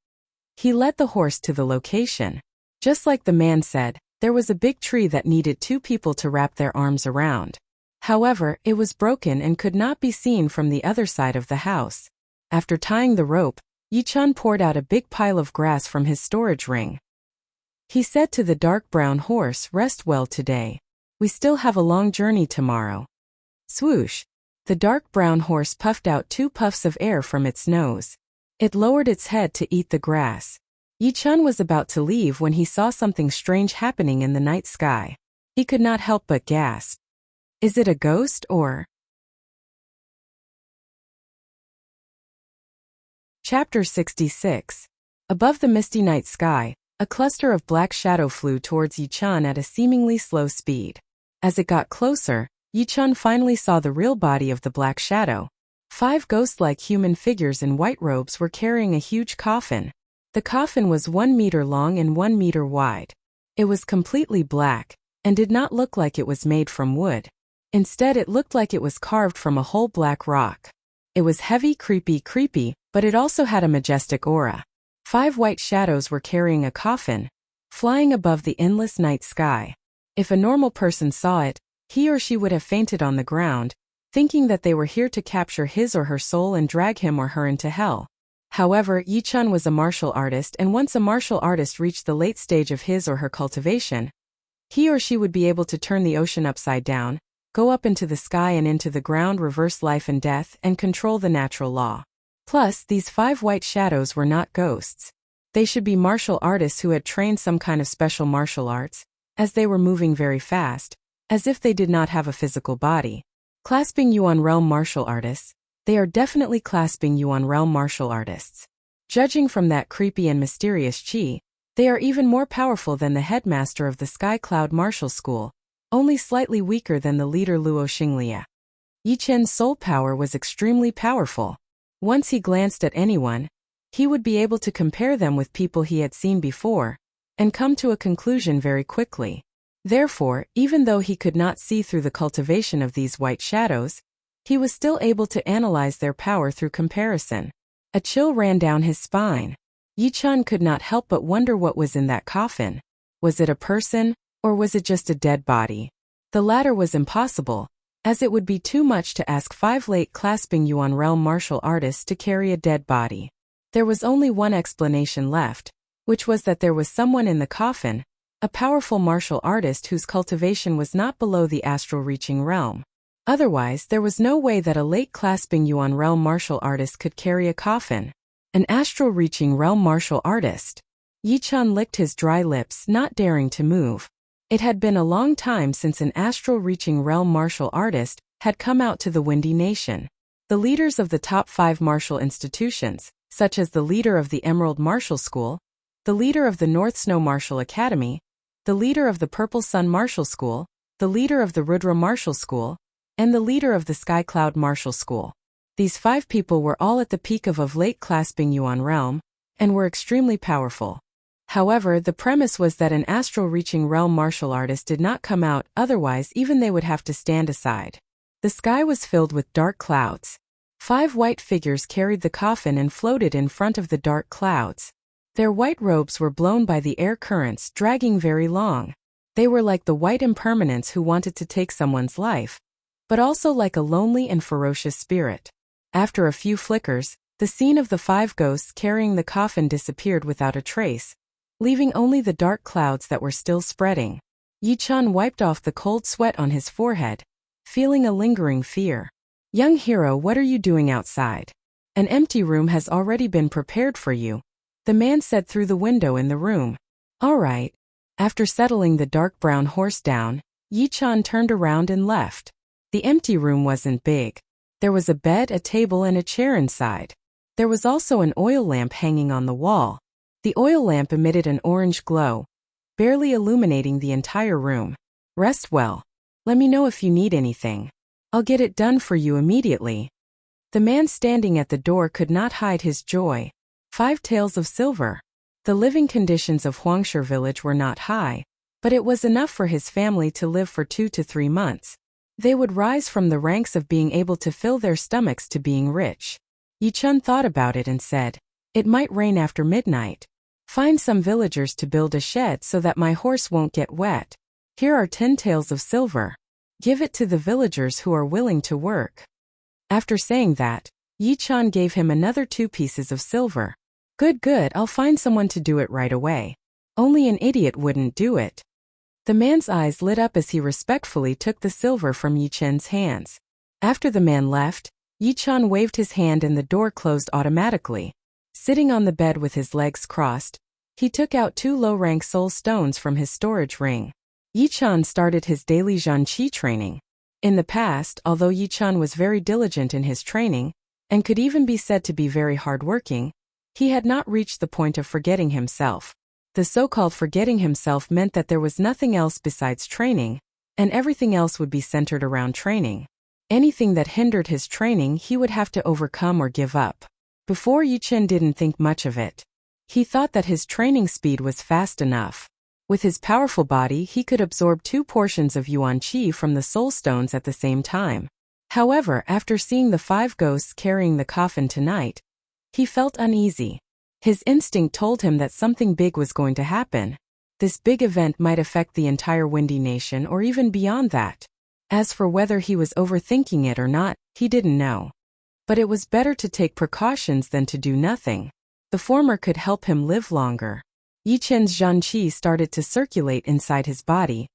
He led the horse to the location. Just like the man said, there was a big tree that needed two people to wrap their arms around. However, it was broken and could not be seen from the other side of the house. After tying the rope, Yi Chen poured out a big pile of grass from his storage ring. He said to the dark brown horse, "Rest well today. We still have a long journey tomorrow." Swoosh! The dark brown horse puffed out 2 puffs of air from its nose. It lowered its head to eat the grass. Yi Chen was about to leave when he saw something strange happening in the night sky. He could not help but gasp. Is it a ghost or? Chapter 66. Above the misty night sky, a cluster of black shadow flew towards Yi Chen at a seemingly slow speed. As it got closer, Yi Chen finally saw the real body of the black shadow. 5 ghost-like human figures in white robes were carrying a huge coffin. The coffin was 1 meter long and 1 meter wide. It was completely black, and did not look like it was made from wood. Instead, it looked like it was carved from a whole black rock. It was heavy, creepy, but it also had a majestic aura. 5 white shadows were carrying a coffin, flying above the endless night sky. If a normal person saw it, he or she would have fainted on the ground, thinking that they were here to capture his or her soul and drag him or her into hell. However, Yi Chen was a martial artist, and once a martial artist reached the late stage of his or her cultivation, he or she would be able to turn the ocean upside down, go up into the sky and into the ground, reverse life and death, and control the natural law. Plus, these 5 white shadows were not ghosts. They should be martial artists who had trained some kind of special martial arts, as they were moving very fast, as if they did not have a physical body. Clasping Yuan realm martial artists. They are definitely clasping Yuan realm martial artists. Judging from that creepy and mysterious chi, they are even more powerful than the headmaster of the Sky Cloud Martial School, only slightly weaker than the leader Luo Xinglia. Yi Chen's soul power was extremely powerful. Once he glanced at anyone, he would be able to compare them with people he had seen before, and come to a conclusion very quickly. Therefore, even though he could not see through the cultivation of these white shadows, he was still able to analyze their power through comparison. A chill ran down his spine. Yi Chen could not help but wonder what was in that coffin. Was it a person, or was it just a dead body? The latter was impossible, as it would be too much to ask 5 late clasping Yuan realm martial artists to carry a dead body. There was only one explanation left, which was that there was someone in the coffin, a powerful martial artist whose cultivation was not below the astral reaching realm. Otherwise, there was no way that a late clasping Yuan realm martial artist could carry a coffin. An astral reaching realm martial artist. Yi Chen licked his dry lips, not daring to move. It had been a long time since an astral reaching realm martial artist had come out to the Windy Nation. The leaders of the top 5 martial institutions, such as the leader of the Emerald Martial School, the leader of the North Snow Martial Academy, the leader of the Purple Sun Martial School, the leader of the Rudra Martial School, and the leader of the Sky Cloud Martial School. These 5 people were all at the peak of late clasping Yuan realm, and were extremely powerful. However, the premise was that an astral-reaching realm martial artist did not come out, otherwise even they would have to stand aside. The sky was filled with dark clouds. 5 white figures carried the coffin and floated in front of the dark clouds. Their white robes were blown by the air currents, dragging very long. They were like the white impermanence who wanted to take someone's life, but also like a lonely and ferocious spirit. After a few flickers, the scene of the 5 ghosts carrying the coffin disappeared without a trace, leaving only the dark clouds that were still spreading. Yi-chan wiped off the cold sweat on his forehead, feeling a lingering fear. Young hero, what are you doing outside? An empty room has already been prepared for you, the man said through the window in the room. All right. After settling the dark brown horse down, Yi-chan turned around and left. The empty room wasn't big. There was a bed, a table, and a chair inside. There was also an oil lamp hanging on the wall. The oil lamp emitted an orange glow, barely illuminating the entire room. Rest well. Let me know if you need anything. I'll get it done for you immediately. The man standing at the door could not hide his joy. 5 taels of silver. The living conditions of Huangshi village were not high, but it was enough for his family to live for 2 to 3 months. They would rise from the ranks of being able to fill their stomachs to being rich. Yi-chan thought about it and said, it might rain after midnight. Find some villagers to build a shed so that my horse won't get wet. Here are 10 taels of silver. Give it to the villagers who are willing to work. After saying that, Yi-chan gave him another 2 pieces of silver. Good, I'll find someone to do it right away. Only an idiot wouldn't do it. The man's eyes lit up as he respectfully took the silver from Yi-chan's hands. After the man left, Yi-chan waved his hand and the door closed automatically. Sitting on the bed with his legs crossed, he took out 2 low-rank soul stones from his storage ring. Yi-chan started his daily Zhanqi training. In the past, although Yi-chan was very diligent in his training, and could even be said to be very hardworking, he had not reached the point of forgetting himself. The so-called forgetting himself meant that there was nothing else besides training, and everything else would be centered around training. Anything that hindered his training he would have to overcome or give up. Before, Yi-chan didn't think much of it. He thought that his training speed was fast enough. With his powerful body he could absorb 2 portions of Yuan Qi from the soul stones at the same time. However, after seeing the 5 ghosts carrying the coffin tonight, he felt uneasy. His instinct told him that something big was going to happen. This big event might affect the entire Windy Nation or even beyond that. As for whether he was overthinking it or not, he didn't know. But it was better to take precautions than to do nothing. The former could help him live longer. Yi-chan's Zhanqi started to circulate inside his body,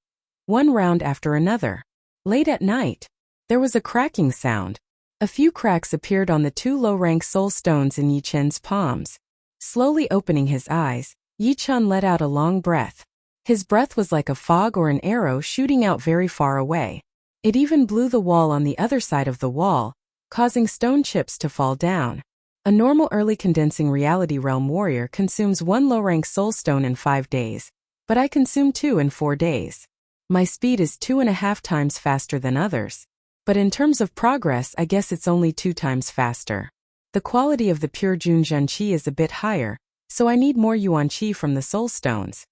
one round after another. Late at night, there was a cracking sound. A few cracks appeared on the 2 low-rank soul stones in Yi-chan's palms. Slowly opening his eyes, Yi-chan let out a long breath. His breath was like a fog or an arrow shooting out very far away. It even blew the wall on the other side of the wall, causing stone chips to fall down. A normal early condensing reality realm warrior consumes 1 low-rank soul stone in 5 days, but I consume 2 in 4 days. My speed is 2.5 times faster than others. But in terms of progress, I guess it's only 2 times faster. The quality of the pure Jun Zhanqi is a bit higher, so I need more Yuan Qi from the soul stones.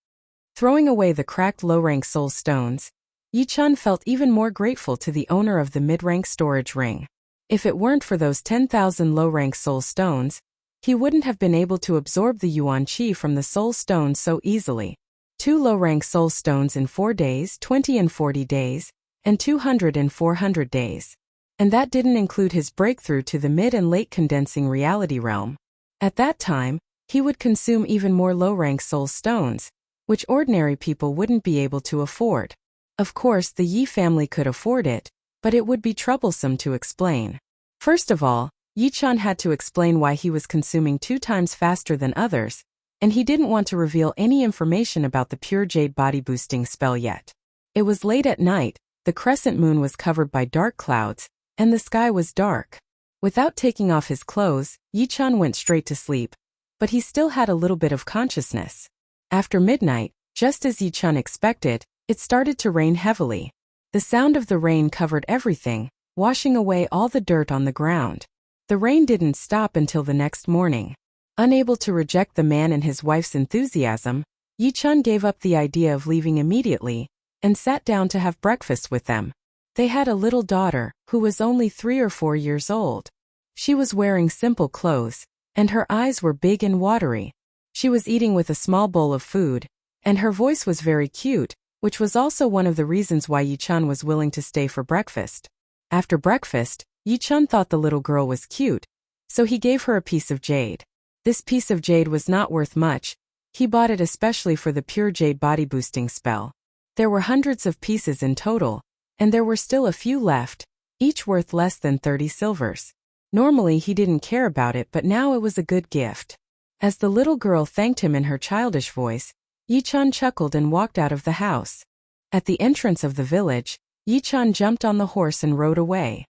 Throwing away the cracked low-rank soul stones, Yi-chan felt even more grateful to the owner of the mid-rank storage ring. If it weren't for those 10,000 low-rank soul stones, he wouldn't have been able to absorb the Yuan Qi from the soul stones so easily. 2 low-rank soul stones in 4 days, 20 in 40 days, and 200 in 400 days. And that didn't include his breakthrough to the mid and late condensing reality realm. At that time, he would consume even more low-rank soul stones, which ordinary people wouldn't be able to afford. Of course, the Yi family could afford it, but it would be troublesome to explain. First of all, Yi-chan had to explain why he was consuming 2 times faster than others, and he didn't want to reveal any information about the pure jade body boosting spell yet. It was late at night, the crescent moon was covered by dark clouds, and the sky was dark. Without taking off his clothes, Yi-chan went straight to sleep, but he still had a little bit of consciousness. After midnight, just as Yi-chan expected, it started to rain heavily. The sound of the rain covered everything, washing away all the dirt on the ground. The rain didn't stop until the next morning. Unable to reject the man and his wife's enthusiasm, Yi-chun gave up the idea of leaving immediately and sat down to have breakfast with them. They had a little daughter, who was only 3 or 4 years old. She was wearing simple clothes, and her eyes were big and watery. She was eating with a small bowl of food, and her voice was very cute, which was also one of the reasons why Yi-chun was willing to stay for breakfast. After breakfast, Yi-chun thought the little girl was cute, so he gave her a piece of jade. This piece of jade was not worth much. He bought it especially for the pure jade body boosting spell. There were hundreds of pieces in total, and there were still a few left, each worth less than 30 silvers. Normally he didn't care about it, but now it was a good gift. As the little girl thanked him in her childish voice, Yi-chun chuckled and walked out of the house. At the entrance of the village, Yi-chun jumped on the horse and rode away.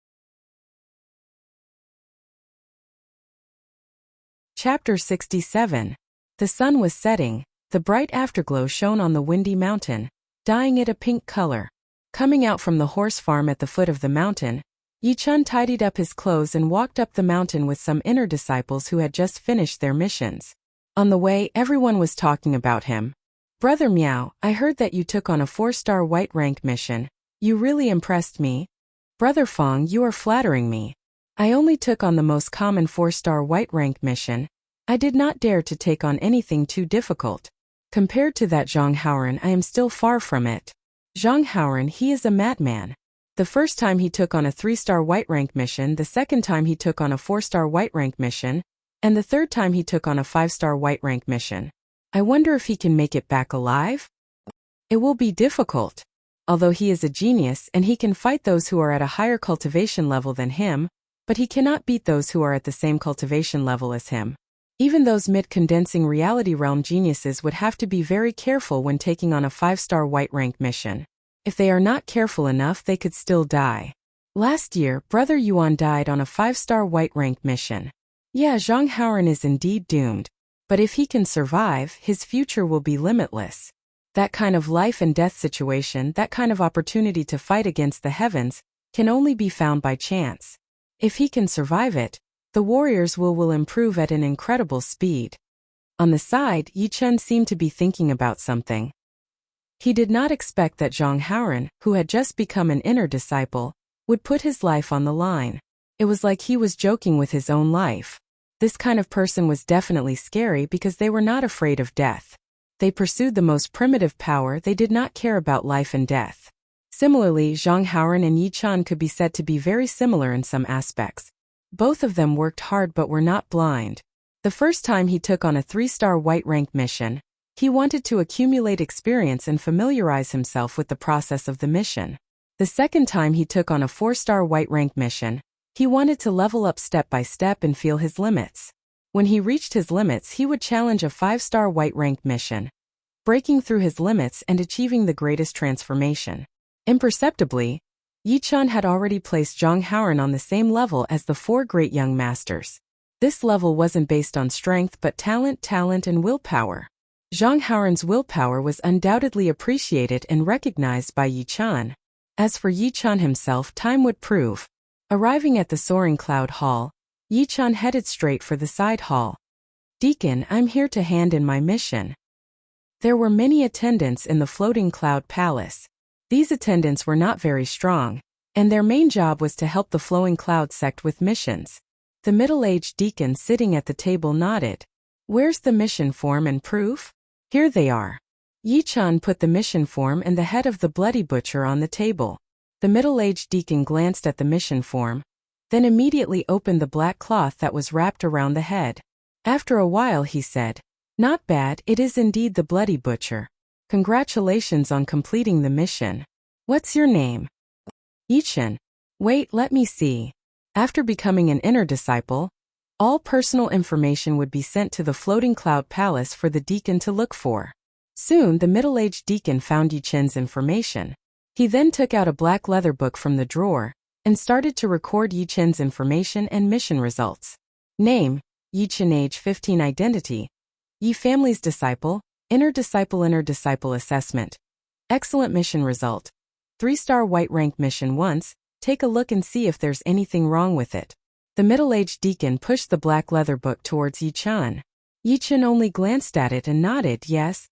Chapter 67. The sun was setting. The bright afterglow shone on the windy mountain, dyeing it a pink color. Coming out from the horse farm at the foot of the mountain, Yi-chun tidied up his clothes and walked up the mountain with some inner disciples who had just finished their missions. On the way, everyone was talking about him. "Brother Miao, I heard that you took on a 4-star white rank mission. You really impressed me." "Brother Fong, you are flattering me. I only took on the most common 4-star white rank mission. I did not dare to take on anything too difficult. Compared to that Zhang Haoran, I am still far from it. Zhang Haoran, he is a madman. The first time he took on a 3-star white rank mission, the second time he took on a 4-star white rank mission, and the third time he took on a 5-star white rank mission. I wonder if he can make it back alive? It will be difficult. Although he is a genius and he can fight those who are at a higher cultivation level than him, but he cannot beat those who are at the same cultivation level as him. Even those mid-condensing reality realm geniuses would have to be very careful when taking on a 5-star white rank mission. If they are not careful enough, they could still die. Last year, Brother Yuan died on a 5-star white rank mission. Yeah, Zhang Haoran is indeed doomed, but if he can survive, his future will be limitless. That kind of life and death situation, that kind of opportunity to fight against the heavens, can only be found by chance. If he can survive it, the warriors will improve at an incredible speed. On the side, Yi-chun seemed to be thinking about something. He did not expect that Zhang Haoran, who had just become an inner disciple, would put his life on the line. It was like he was joking with his own life. This kind of person was definitely scary because they were not afraid of death. They pursued the most primitive power, they did not care about life and death. Similarly, Zhang Haoran and Yi-chun could be said to be very similar in some aspects. Both of them worked hard but were not blind. The first time he took on a 3-star white rank mission, he wanted to accumulate experience and familiarize himself with the process of the mission. The second time he took on a 4-star white rank mission, he wanted to level up step by step and feel his limits. When he reached his limits, he would challenge a 5-star white rank mission, breaking through his limits and achieving the greatest transformation. Imperceptibly, Yi-chun had already placed Zhang Haoran on the same level as the 4 great young masters. This level wasn't based on strength but talent and willpower. Zhang Haoran's willpower was undoubtedly appreciated and recognized by Yi-chun. As for Yi-chun himself, time would prove. Arriving at the Soaring Cloud Hall, Yi-chun headed straight for the side hall. "Deacon, I'm here to hand in my mission." There were many attendants in the Floating Cloud Palace. These attendants were not very strong, and their main job was to help the Flowing Cloud sect with missions. The middle-aged deacon sitting at the table nodded. "Where's the mission form and proof?" "Here they are." Yi-chun put the mission form and the head of the Bloody Butcher on the table. The middle-aged deacon glanced at the mission form, then immediately opened the black cloth that was wrapped around the head. After a while he said, "Not bad, it is indeed the Bloody Butcher. Congratulations on completing the mission. What's your name?" "Yi-chun." "Wait, let me see." After becoming an inner disciple, all personal information would be sent to the Floating Cloud Palace for the deacon to look for. Soon the middle-aged deacon found Yi-chun's information. He then took out a black leather book from the drawer and started to record Yi-chun's information and mission results. Name, Yi-chun, age 15, identity, Yi family's disciple, inner disciple assessment. Excellent mission result. 3-star white rank mission once, take a look and see if there's anything wrong with it. The middle-aged deacon pushed the black leather book towards Yi-chun. Yi-chun only glanced at it and nodded, yes.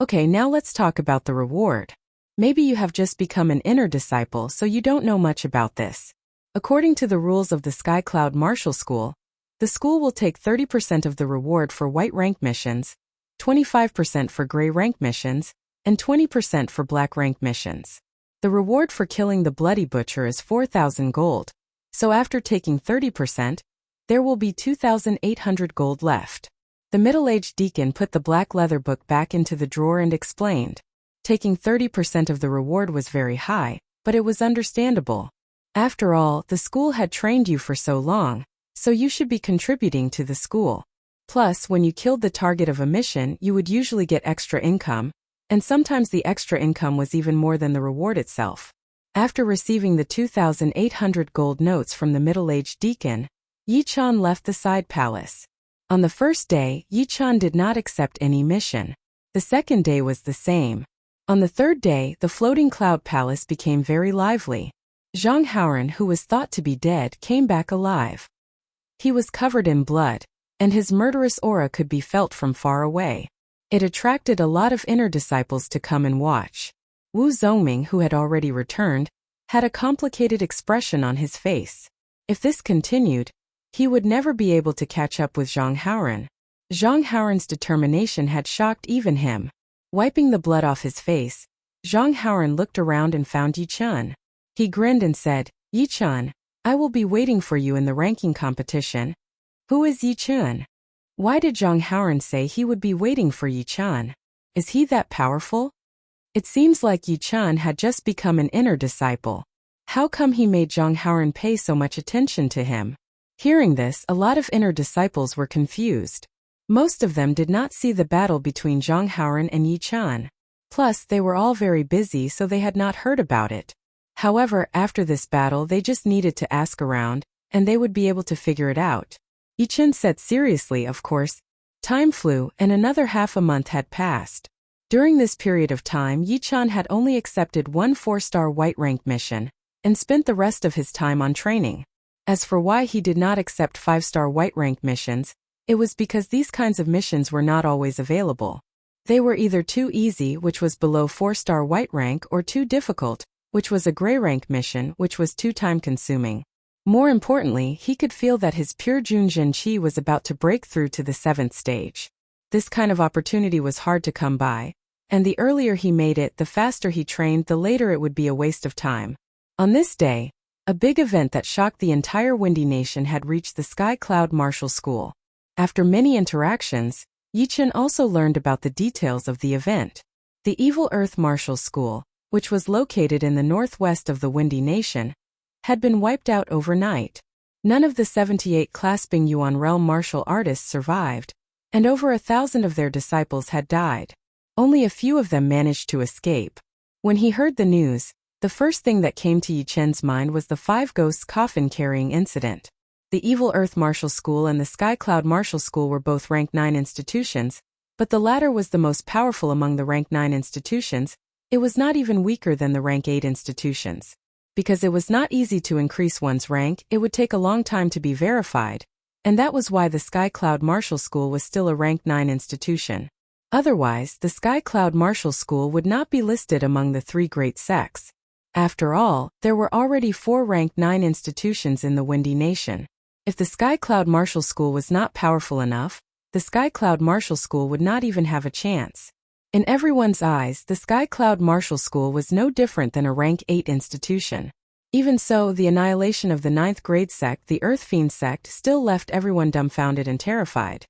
Okay, now let's talk about the reward. Maybe you have just become an inner disciple, so you don't know much about this. According to the rules of the Sky Cloud Martial School, the school will take 30% of the reward for white rank missions, 25% for gray rank missions, and 20% for black rank missions. The reward for killing the Bloody Butcher is 4,000 gold, so after taking 30%, there will be 2,800 gold left. The middle-aged deacon put the black leather book back into the drawer and explained. Taking 30% of the reward was very high, but it was understandable. After all, the school had trained you for so long, so you should be contributing to the school. Plus, when you killed the target of a mission, you would usually get extra income, and sometimes the extra income was even more than the reward itself. After receiving the 2,800 gold notes from the middle-aged deacon, Yi-chan left the side palace. On the first day, Yi-chan did not accept any mission. The second day was the same. On the third day, the floating cloud palace became very lively. Zhang Haoran, who was thought to be dead, came back alive. He was covered in blood, and his murderous aura could be felt from far away. It attracted a lot of inner disciples to come and watch. Wu Zongming, who had already returned, had a complicated expression on his face. If this continued, he would never be able to catch up with Zhang Haoran. Zhang Haoran's determination had shocked even him. Wiping the blood off his face, Zhang Haoran looked around and found Yi-chan. He grinned and said, "Yi-chan, I will be waiting for you in the ranking competition." Who is Yi-chan? Why did Zhang Haoran say he would be waiting for Yi-chan? Is he that powerful? It seems like Yi-chan had just become an inner disciple. How come he made Zhang Haoran pay so much attention to him? Hearing this, a lot of inner disciples were confused. Most of them did not see the battle between Zhang Haoran and Yi-chan. Plus, they were all very busy, so they had not heard about it. However, after this battle, they just needed to ask around, and they would be able to figure it out. Yi-chan said seriously, of course. Time flew, and another half a month had passed. During this period of time, Yi-chan had only accepted one 4-star white rank mission, and spent the rest of his time on training. As for why he did not accept 5-star white rank missions, it was because these kinds of missions were not always available. They were either too easy, which was below 4-star white rank, or too difficult, which was a gray rank mission, which was too time-consuming. More importantly, he could feel that his pure Junjin Qi was about to break through to the 7th stage. This kind of opportunity was hard to come by, and the earlier he made it, the faster he trained, the later it would be a waste of time. On this day, a big event that shocked the entire Windy Nation had reached the Sky Cloud Martial School. After many interactions, Yi-chan also learned about the details of the event. The Evil Earth Martial School, which was located in the northwest of the Windy Nation, had been wiped out overnight. None of the 78 clasping Yuan realm martial artists survived, and over 1,000 of their disciples had died. Only a few of them managed to escape. When he heard the news, the first thing that came to Yi-chan's mind was the 5 ghosts coffin-carrying incident. The Evil Earth Martial School and the Sky Cloud Martial School were both rank 9 institutions, but the latter was the most powerful among the rank 9 institutions. It was not even weaker than the rank 8 institutions. Because it was not easy to increase one's rank, it would take a long time to be verified, and that was why the Sky Cloud Martial School was still a rank 9 institution. Otherwise, the Sky Cloud Martial School would not be listed among the 3 great sects. After all, there were already 4 rank 9 institutions in the Windy Nation. If the Sky Cloud Martial School was not powerful enough, the Sky Cloud Martial School would not even have a chance. In everyone's eyes, the Sky Cloud Martial School was no different than a rank 8 institution. Even so, the annihilation of the 9th grade sect, the Earth Fiend sect, still left everyone dumbfounded and terrified.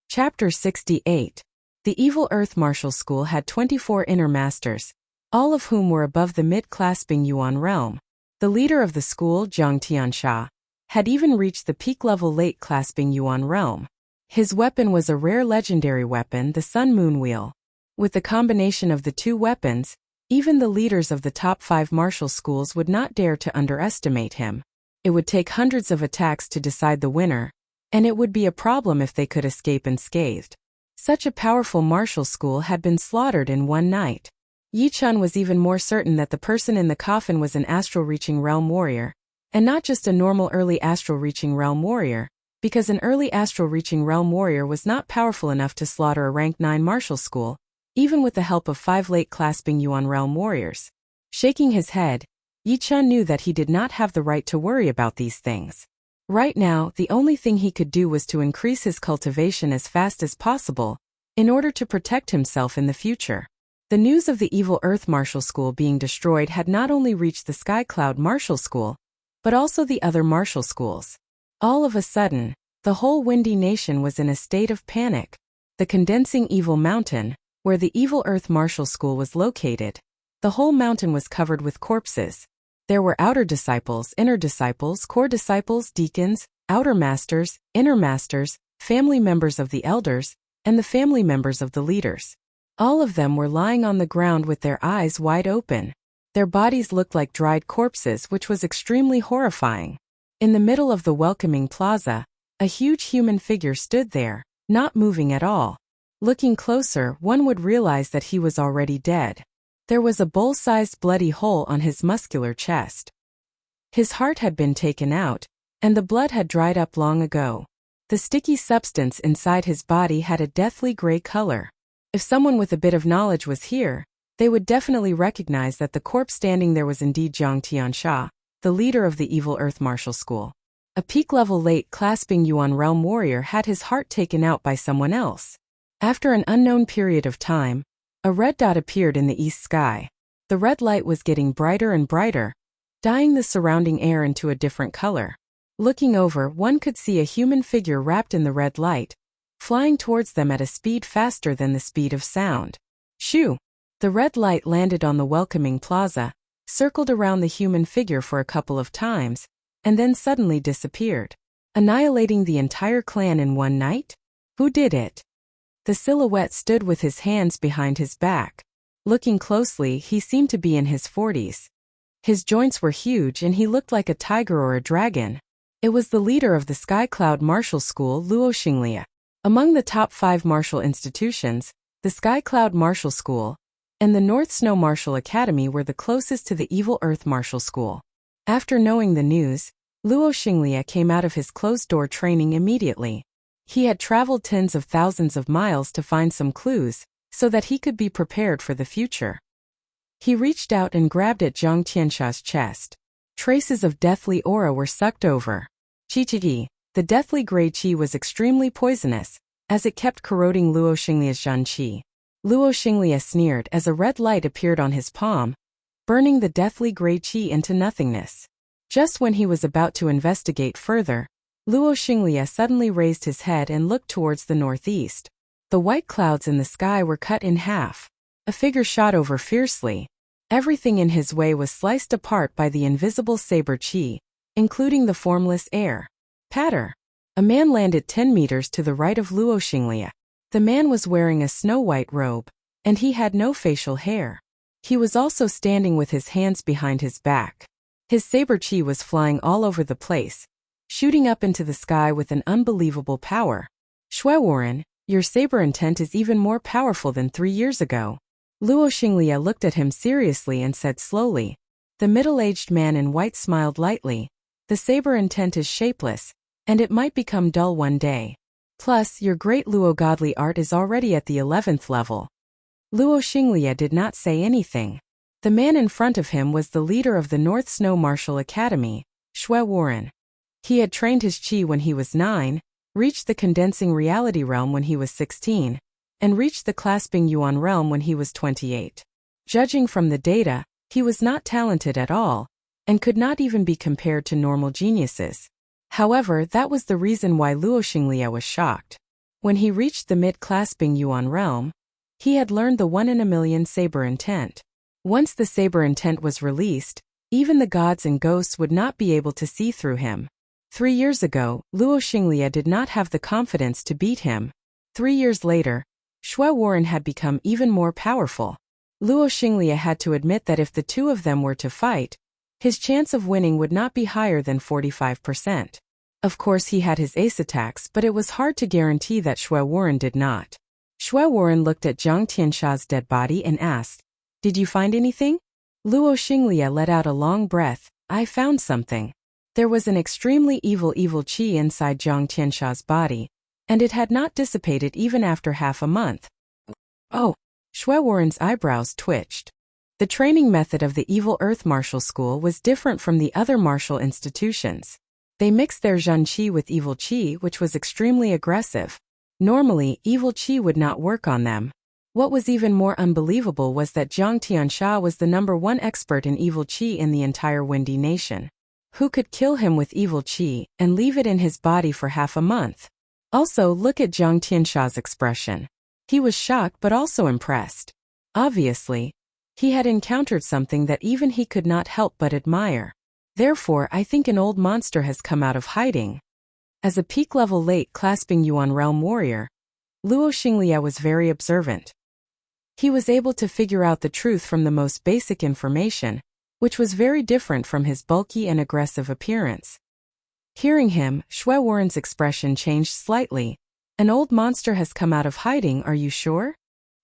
Chapter 68. The Evil Earth Martial School had 24 inner masters, all of whom were above the mid-clasping Yuan realm. The leader of the school, Jiang Tiansha, had even reached the peak-level late-clasping Yuan realm. His weapon was a rare legendary weapon, the Sun Moon Wheel. With the combination of the 2 weapons, even the leaders of the top 5 martial schools would not dare to underestimate him. It would take hundreds of attacks to decide the winner, and it would be a problem if they could escape unscathed. Such a powerful martial school had been slaughtered in one night. Yi-chan was even more certain that the person in the coffin was an astral-reaching realm warrior, and not just a normal early astral-reaching realm warrior, because an early astral-reaching realm warrior was not powerful enough to slaughter a rank 9 martial school, even with the help of 5 late-clasping Yuan realm warriors. Shaking his head, Yi Chun knew that he did not have the right to worry about these things. Right now, the only thing he could do was to increase his cultivation as fast as possible, in order to protect himself in the future. The news of the evil Earth Martial School being destroyed had not only reached the Sky Cloud Martial School, but also the other martial schools. All of a sudden, the whole Windy Nation was in a state of panic. The condensing Evil Mountain, where the evil Earth Martial School was located, the whole mountain was covered with corpses. There were outer disciples, inner disciples, core disciples, deacons, outer masters, inner masters, family members of the elders, and the family members of the leaders. All of them were lying on the ground with their eyes wide open. Their bodies looked like dried corpses, which was extremely horrifying. In the middle of the welcoming plaza, a huge human figure stood there, not moving at all. Looking closer, one would realize that he was already dead. There was a bowl-sized bloody hole on his muscular chest. His heart had been taken out, and the blood had dried up long ago. The sticky substance inside his body had a deathly gray color. If someone with a bit of knowledge was here, they would definitely recognize that the corpse standing there was indeed Zhang Tiansha, the leader of the evil Earth Martial School. A peak-level late-clasping Yuan realm warrior had his heart taken out by someone else. After an unknown period of time, a red dot appeared in the east sky. The red light was getting brighter and brighter, dyeing the surrounding air into a different color. Looking over, one could see a human figure wrapped in the red light, flying towards them at a speed faster than the speed of sound. Shoo! The red light landed on the welcoming plaza, circled around the human figure for a couple of times, and then suddenly disappeared. Annihilating the entire clan in one night? Who did it? The silhouette stood with his hands behind his back. Looking closely, he seemed to be in his 40s. His joints were huge and he looked like a tiger or a dragon. It was the leader of the Sky Cloud Martial School, Luo Xinglia. Among the top 5 martial institutions, the Sky Cloud Martial School and the North Snow Martial Academy were the closest to the evil Earth Martial School. After knowing the news, Luo Xinglia came out of his closed-door training immediately. He had traveled tens of thousands of miles to find some clues, so that he could be prepared for the future. He reached out and grabbed at Zhang Tiansha's chest. Traces of deathly aura were sucked over. Qi, the deathly gray qi was extremely poisonous, as it kept corroding Luo Xinglia's Zhan qi. Luo Xinglia sneered as a red light appeared on his palm, burning the deathly gray qi into nothingness. Just when he was about to investigate further, Luo Xinglia suddenly raised his head and looked towards the northeast. The white clouds in the sky were cut in half. A figure shot over fiercely. Everything in his way was sliced apart by the invisible saber qi, including the formless air. Patter. A man landed 10 meters to the right of Luo Xinglia. The man was wearing a snow-white robe, and he had no facial hair. He was also standing with his hands behind his back. His saber qi was flying all over the place, shooting up into the sky with an unbelievable power. Shuewarren, your saber intent is even more powerful than 3 years ago. Luo Xinglia looked at him seriously and said slowly. The middle-aged man in white smiled lightly. The saber intent is shapeless, and it might become dull one day. Plus, your great Luo godly art is already at the 11th level. Luo Xinglia did not say anything. The man in front of him was the leader of the North Snow Martial Academy, Shuewarren. He had trained his qi when he was 9, reached the condensing reality realm when he was 16, and reached the clasping Yuan realm when he was 28. Judging from the data, he was not talented at all, and could not even be compared to normal geniuses. However, that was the reason why Luo Xinglia was shocked. When he reached the mid-clasping Yuan realm, he had learned the 1 in a million saber intent. Once the saber intent was released, even the gods and ghosts would not be able to see through him. 3 years ago, Luo Xinglia did not have the confidence to beat him. 3 years later, Shuewarren had become even more powerful. Luo Xinglia had to admit that if the two of them were to fight, his chance of winning would not be higher than 45%. Of course he had his ace attacks, but it was hard to guarantee that Shuewarren did not. Shuewarren looked at Zhang Tiansha's dead body and asked, "Did you find anything?" Luo Xinglia let out a long breath. "I found something." There was an extremely evil qi inside Zhang Tiansha's body, and it had not dissipated even after half a month. Oh! Shui Warren's eyebrows twitched. The training method of the evil earth martial school was different from the other martial institutions. They mixed their Zhen qi with evil qi, which was extremely aggressive. Normally, evil qi would not work on them. What was even more unbelievable was that Zhang Tiansha was the #1 expert in evil qi in the entire Windy Nation. Who could kill him with evil qi and leave it in his body for half a month? Also, look at Zhang Tiansha's expression. He was shocked but also impressed. Obviously, he had encountered something that even he could not help but admire. Therefore, I think an old monster has come out of hiding. As a peak-level late clasping Yuan realm warrior, Luo Xinglia was very observant. He was able to figure out the truth from the most basic information, which was very different from his bulky and aggressive appearance. Hearing him, Shui Warren's expression changed slightly. An old monster has come out of hiding, are you sure?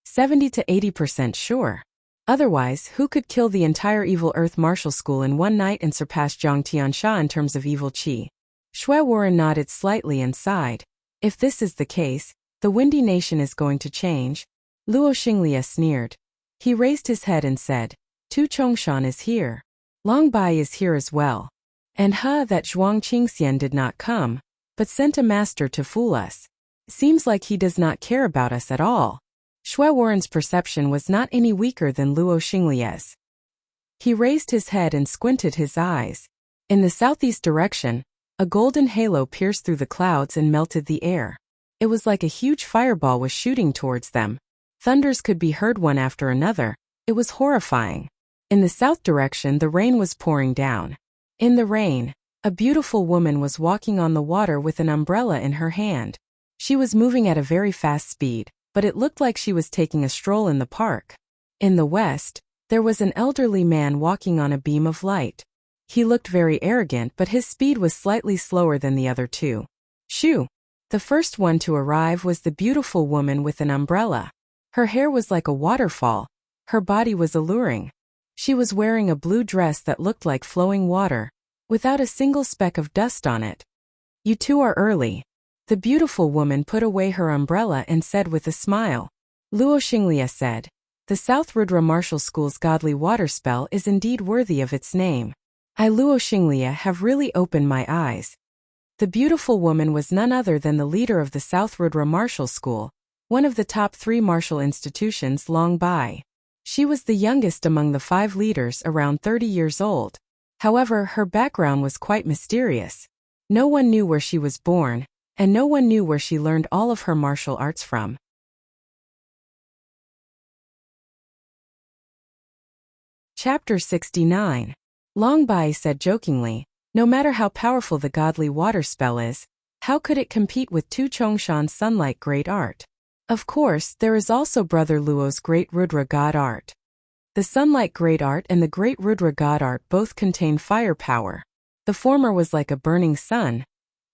70 to 80% sure. Otherwise, who could kill the entire evil earth martial school in one night and surpass Zhang Tiansha in terms of evil qi? Shui Warren nodded slightly and sighed. If this is the case, the Windy Nation is going to change. Luo Xinglia sneered. He raised his head and said, Tu Chongshan is here. Long Bai is here as well. And that Zhuang Qingxian did not come, but sent a master to fool us. Seems like he does not care about us at all. Shui Warren's perception was not any weaker than Luo Xinglia's. He raised his head and squinted his eyes. In the southeast direction, a golden halo pierced through the clouds and melted the air. It was like a huge fireball was shooting towards them. Thunders could be heard one after another. It was horrifying. In the south direction, the rain was pouring down. In the rain, a beautiful woman was walking on the water with an umbrella in her hand. She was moving at a very fast speed, but it looked like she was taking a stroll in the park. In the west, there was an elderly man walking on a beam of light. He looked very arrogant, but his speed was slightly slower than the other two. Shoo! The first one to arrive was the beautiful woman with an umbrella. Her hair was like a waterfall. Her body was alluring. She was wearing a blue dress that looked like flowing water, without a single speck of dust on it. You two are early. The beautiful woman put away her umbrella and said with a smile. Luo Xinglia said, the South Rudra Martial School's godly water spell is indeed worthy of its name. I, Luo Xinglia, have really opened my eyes. The beautiful woman was none other than the leader of the South Rudra Martial School, one of the top 3 martial institutions, Long Bai. She was the youngest among the 5 leaders, around 30 years old. However, her background was quite mysterious. No one knew where she was born, and no one knew where she learned all of her martial arts from. Chapter 69. Long Bai said jokingly, no matter how powerful the godly water spell is, how could it compete with Tu Chongshan's sunlight great art? Of course, there is also Brother Luo's great Rudra god art. The sunlight great art and the great Rudra god art both contain fire power. The former was like a burning sun,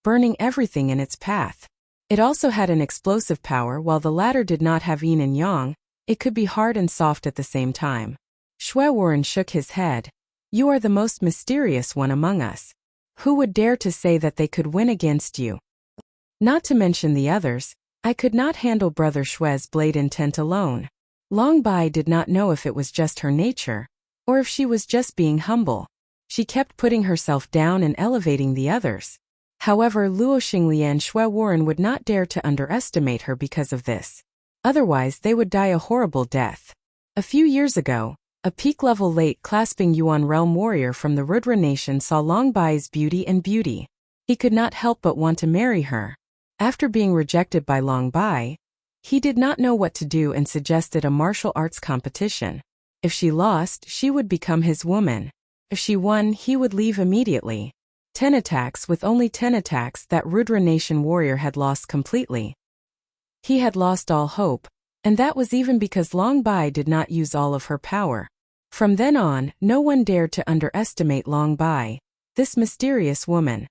burning everything in its path. It also had an explosive power, while the latter did not have yin and yang. It could be hard and soft at the same time. Shui Warren shook his head. You are the most mysterious one among us. Who would dare to say that they could win against you? Not to mention the others, I could not handle Brother Shui's blade intent alone. Long Bai did not know if it was just her nature, or if she was just being humble. She kept putting herself down and elevating the others. However, Luo Xinglia and Shui Warren would not dare to underestimate her because of this. Otherwise, they would die a horrible death. A few years ago, a peak-level late clasping Yuan realm warrior from the Rudra Nation saw Long Bai's beauty. He could not help but want to marry her. After being rejected by Long Bai, he did not know what to do and suggested a martial arts competition. If she lost, she would become his woman. If she won, he would leave immediately. 10 attacks. With only 10 attacks, that Rudra Nation warrior had lost completely. He had lost all hope, and that was even because Long Bai did not use all of her power. From then on, no one dared to underestimate Long Bai, this mysterious woman.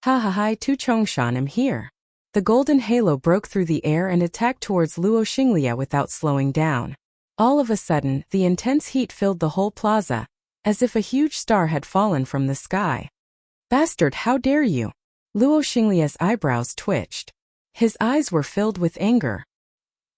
Ha, Tu Chongshan, am here. The golden halo broke through the air and attacked towards Luo Xinglia without slowing down. All of a sudden, the intense heat filled the whole plaza, as if a huge star had fallen from the sky. Bastard, how dare you? Luo Xinglia's eyebrows twitched. His eyes were filled with anger.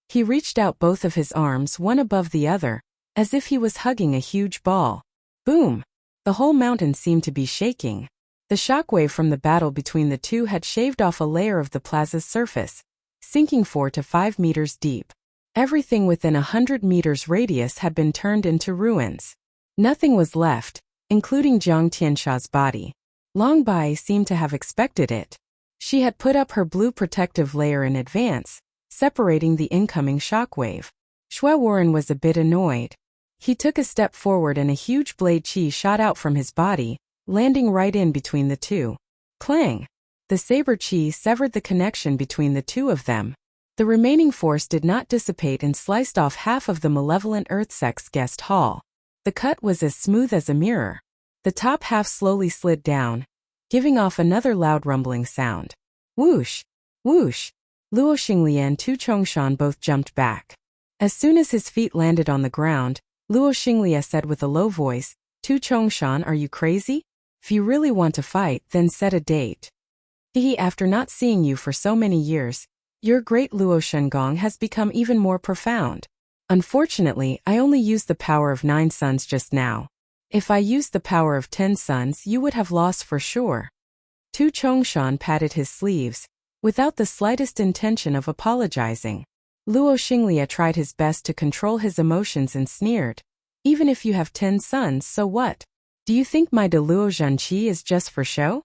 He reached out both of his arms one above the other, as if he was hugging a huge ball. Boom! The whole mountain seemed to be shaking. The shockwave from the battle between the two had shaved off a layer of the plaza's surface, sinking 4 to 5 meters deep. Everything within 100 meters radius had been turned into ruins. Nothing was left, including Jiang Tiansha's body. Long Bai seemed to have expected it. She had put up her blue protective layer in advance, separating the incoming shockwave. Xue Warren was a bit annoyed. He took a step forward and a huge blade chi shot out from his body, landing right in between the two. Clang! The saber chi severed the connection between the two of them. The remaining force did not dissipate and sliced off half of the malevolent Earthsex guest hall. The cut was as smooth as a mirror. The top half slowly slid down, giving off another loud rumbling sound. Whoosh! Whoosh! Luo Xinglia and Tu Chongshan both jumped back. As soon as his feet landed on the ground, Luo Xinglia said with a low voice, Tu Chongshan, are you crazy? If you really want to fight, then set a date. After not seeing you for so many years, your great Luo Shengong has become even more profound. Unfortunately, I only used the power of 9 suns just now. If I used the power of 10 suns, you would have lost for sure. Tu Chongshan patted his sleeves, without the slightest intention of apologizing. Luo Xinglia tried his best to control his emotions and sneered. Even if you have 10 suns, so what? Do you think my de Luo Zhanqi is just for show?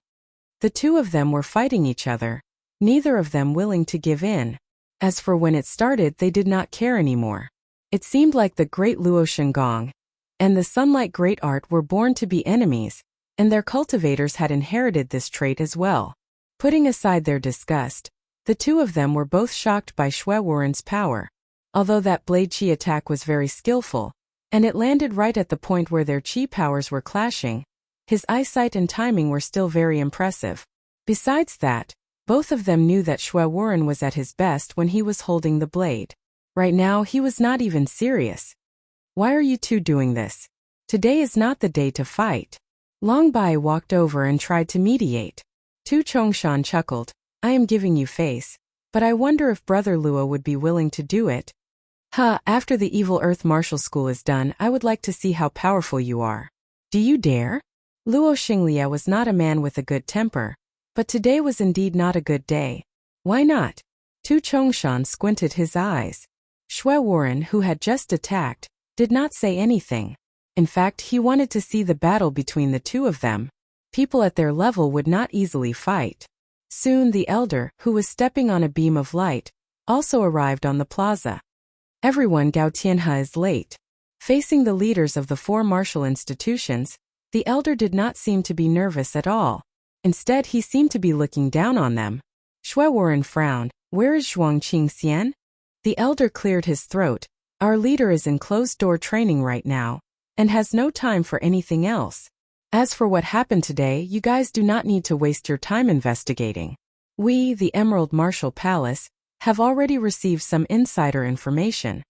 The two of them were fighting each other, neither of them willing to give in. As for when it started, they did not care anymore. It seemed like the great Luo Shengong and the Sunlight Great Art were born to be enemies, and their cultivators had inherited this trait as well. Putting aside their disgust, the two of them were both shocked by Xue Warren's power. Although that blade chi attack was very skillful, and it landed right at the point where their chi powers were clashing, his eyesight and timing were still very impressive. Besides that, both of them knew that Xue Warren was at his best when he was holding the blade. Right now, he was not even serious. Why are you two doing this? Today is not the day to fight. Long Bai walked over and tried to mediate. Tu Chongshan chuckled. I am giving you face, but I wonder if Brother Luo would be willing to do it. After the Evil Earth Martial School is done, I would like to see how powerful you are. Do you dare? Luo Xinglia was not a man with a good temper, but today was indeed not a good day. Why not? Tu Chongshan squinted his eyes. Xue Warren, who had just attacked, did not say anything. In fact, he wanted to see the battle between the two of them. People at their level would not easily fight. Soon the elder, who was stepping on a beam of light, also arrived on the plaza. Everyone, Gao Tianhe is late. Facing the leaders of the 4 martial institutions, the elder did not seem to be nervous at all. Instead, he seemed to be looking down on them. Xue Warren frowned. Where is Zhuang Qingxian? The elder cleared his throat. Our leader is in closed-door training right now, and has no time for anything else. As for what happened today, you guys do not need to waste your time investigating. We, the Emerald Martial Palace, have already received some insider information.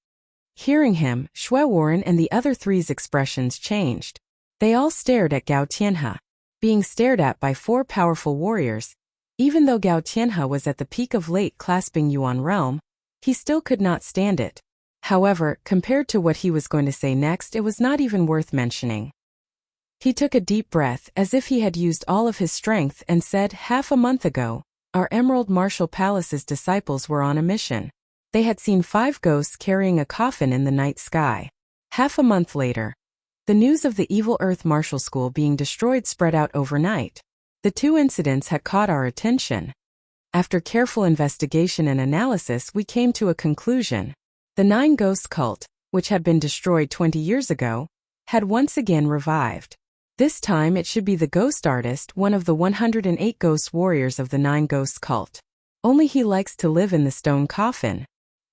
Hearing him, Xue Warren and the other three's expressions changed. They all stared at Gao Tianhe. Being stared at by 4 powerful warriors, even though Gao Tianhe was at the peak of late clasping Yuan realm, he still could not stand it. However, compared to what he was going to say next, it was not even worth mentioning. He took a deep breath as if he had used all of his strength and said, half a month ago, our Emerald Martial Palace's disciples were on a mission. They had seen 5 ghosts carrying a coffin in the night sky. Half a month later, the news of the Evil Earth Martial School being destroyed spread out overnight. The 2 incidents had caught our attention. After careful investigation and analysis, we came to a conclusion. The 9 Ghost cult, which had been destroyed 20 years ago, had once again revived. This time it should be the Ghost Artist, one of the 108 ghost warriors of the 9 Ghost cult. Only he likes to live in the stone coffin.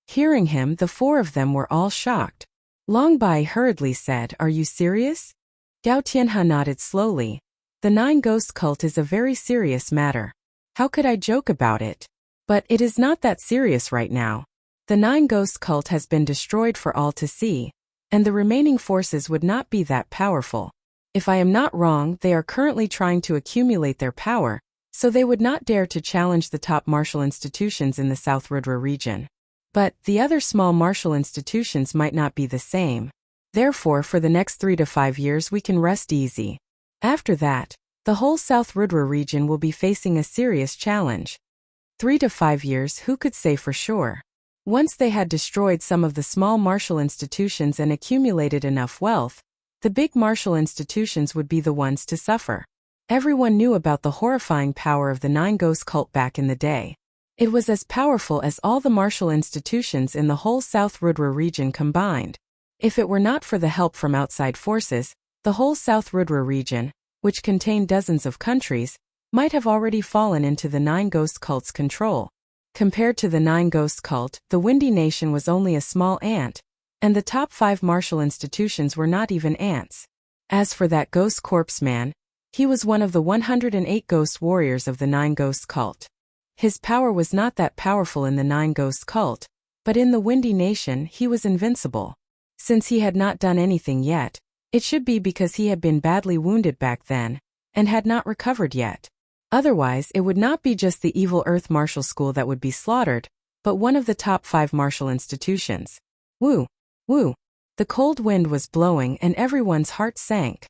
Hearing him, the 4 of them were all shocked. Long Bai hurriedly said, Are you serious? Gao Tianhe nodded slowly. The 9 Ghost cult is a very serious matter. How could I joke about it? But it is not that serious right now. The 9 Ghost cult has been destroyed for all to see, and the remaining forces would not be that powerful. If I am not wrong, they are currently trying to accumulate their power, so they would not dare to challenge the top martial institutions in the South Rudra region. But the other small martial institutions might not be the same. Therefore, for the next 3 to 5 years we can rest easy. After that, the whole South Rudra region will be facing a serious challenge. 3 to 5 years, who could say for sure? Once they had destroyed some of the small martial institutions and accumulated enough wealth, the big martial institutions would be the ones to suffer. Everyone knew about the horrifying power of the Nine Ghost cult back in the day. It was as powerful as all the martial institutions in the whole South Rudra region combined. If it were not for the help from outside forces, the whole South Rudra region, which contained dozens of countries, might have already fallen into the Nine Ghost cult's control. Compared to the Nine Ghost cult, the Windy Nation was only a small ant, and the top 5 martial institutions were not even ants. As for that Ghost Corpse man, he was one of the 108 ghost warriors of the Nine Ghost cult. His power was not that powerful in the Nine Ghost cult, but in the Windy Nation he was invincible. Since he had not done anything yet, it should be because he had been badly wounded back then, and had not recovered yet. Otherwise, it would not be just the evil Earth Martial School that would be slaughtered, but one of the top 5 martial institutions. Woo! Woo! The cold wind was blowing and everyone's heart sank.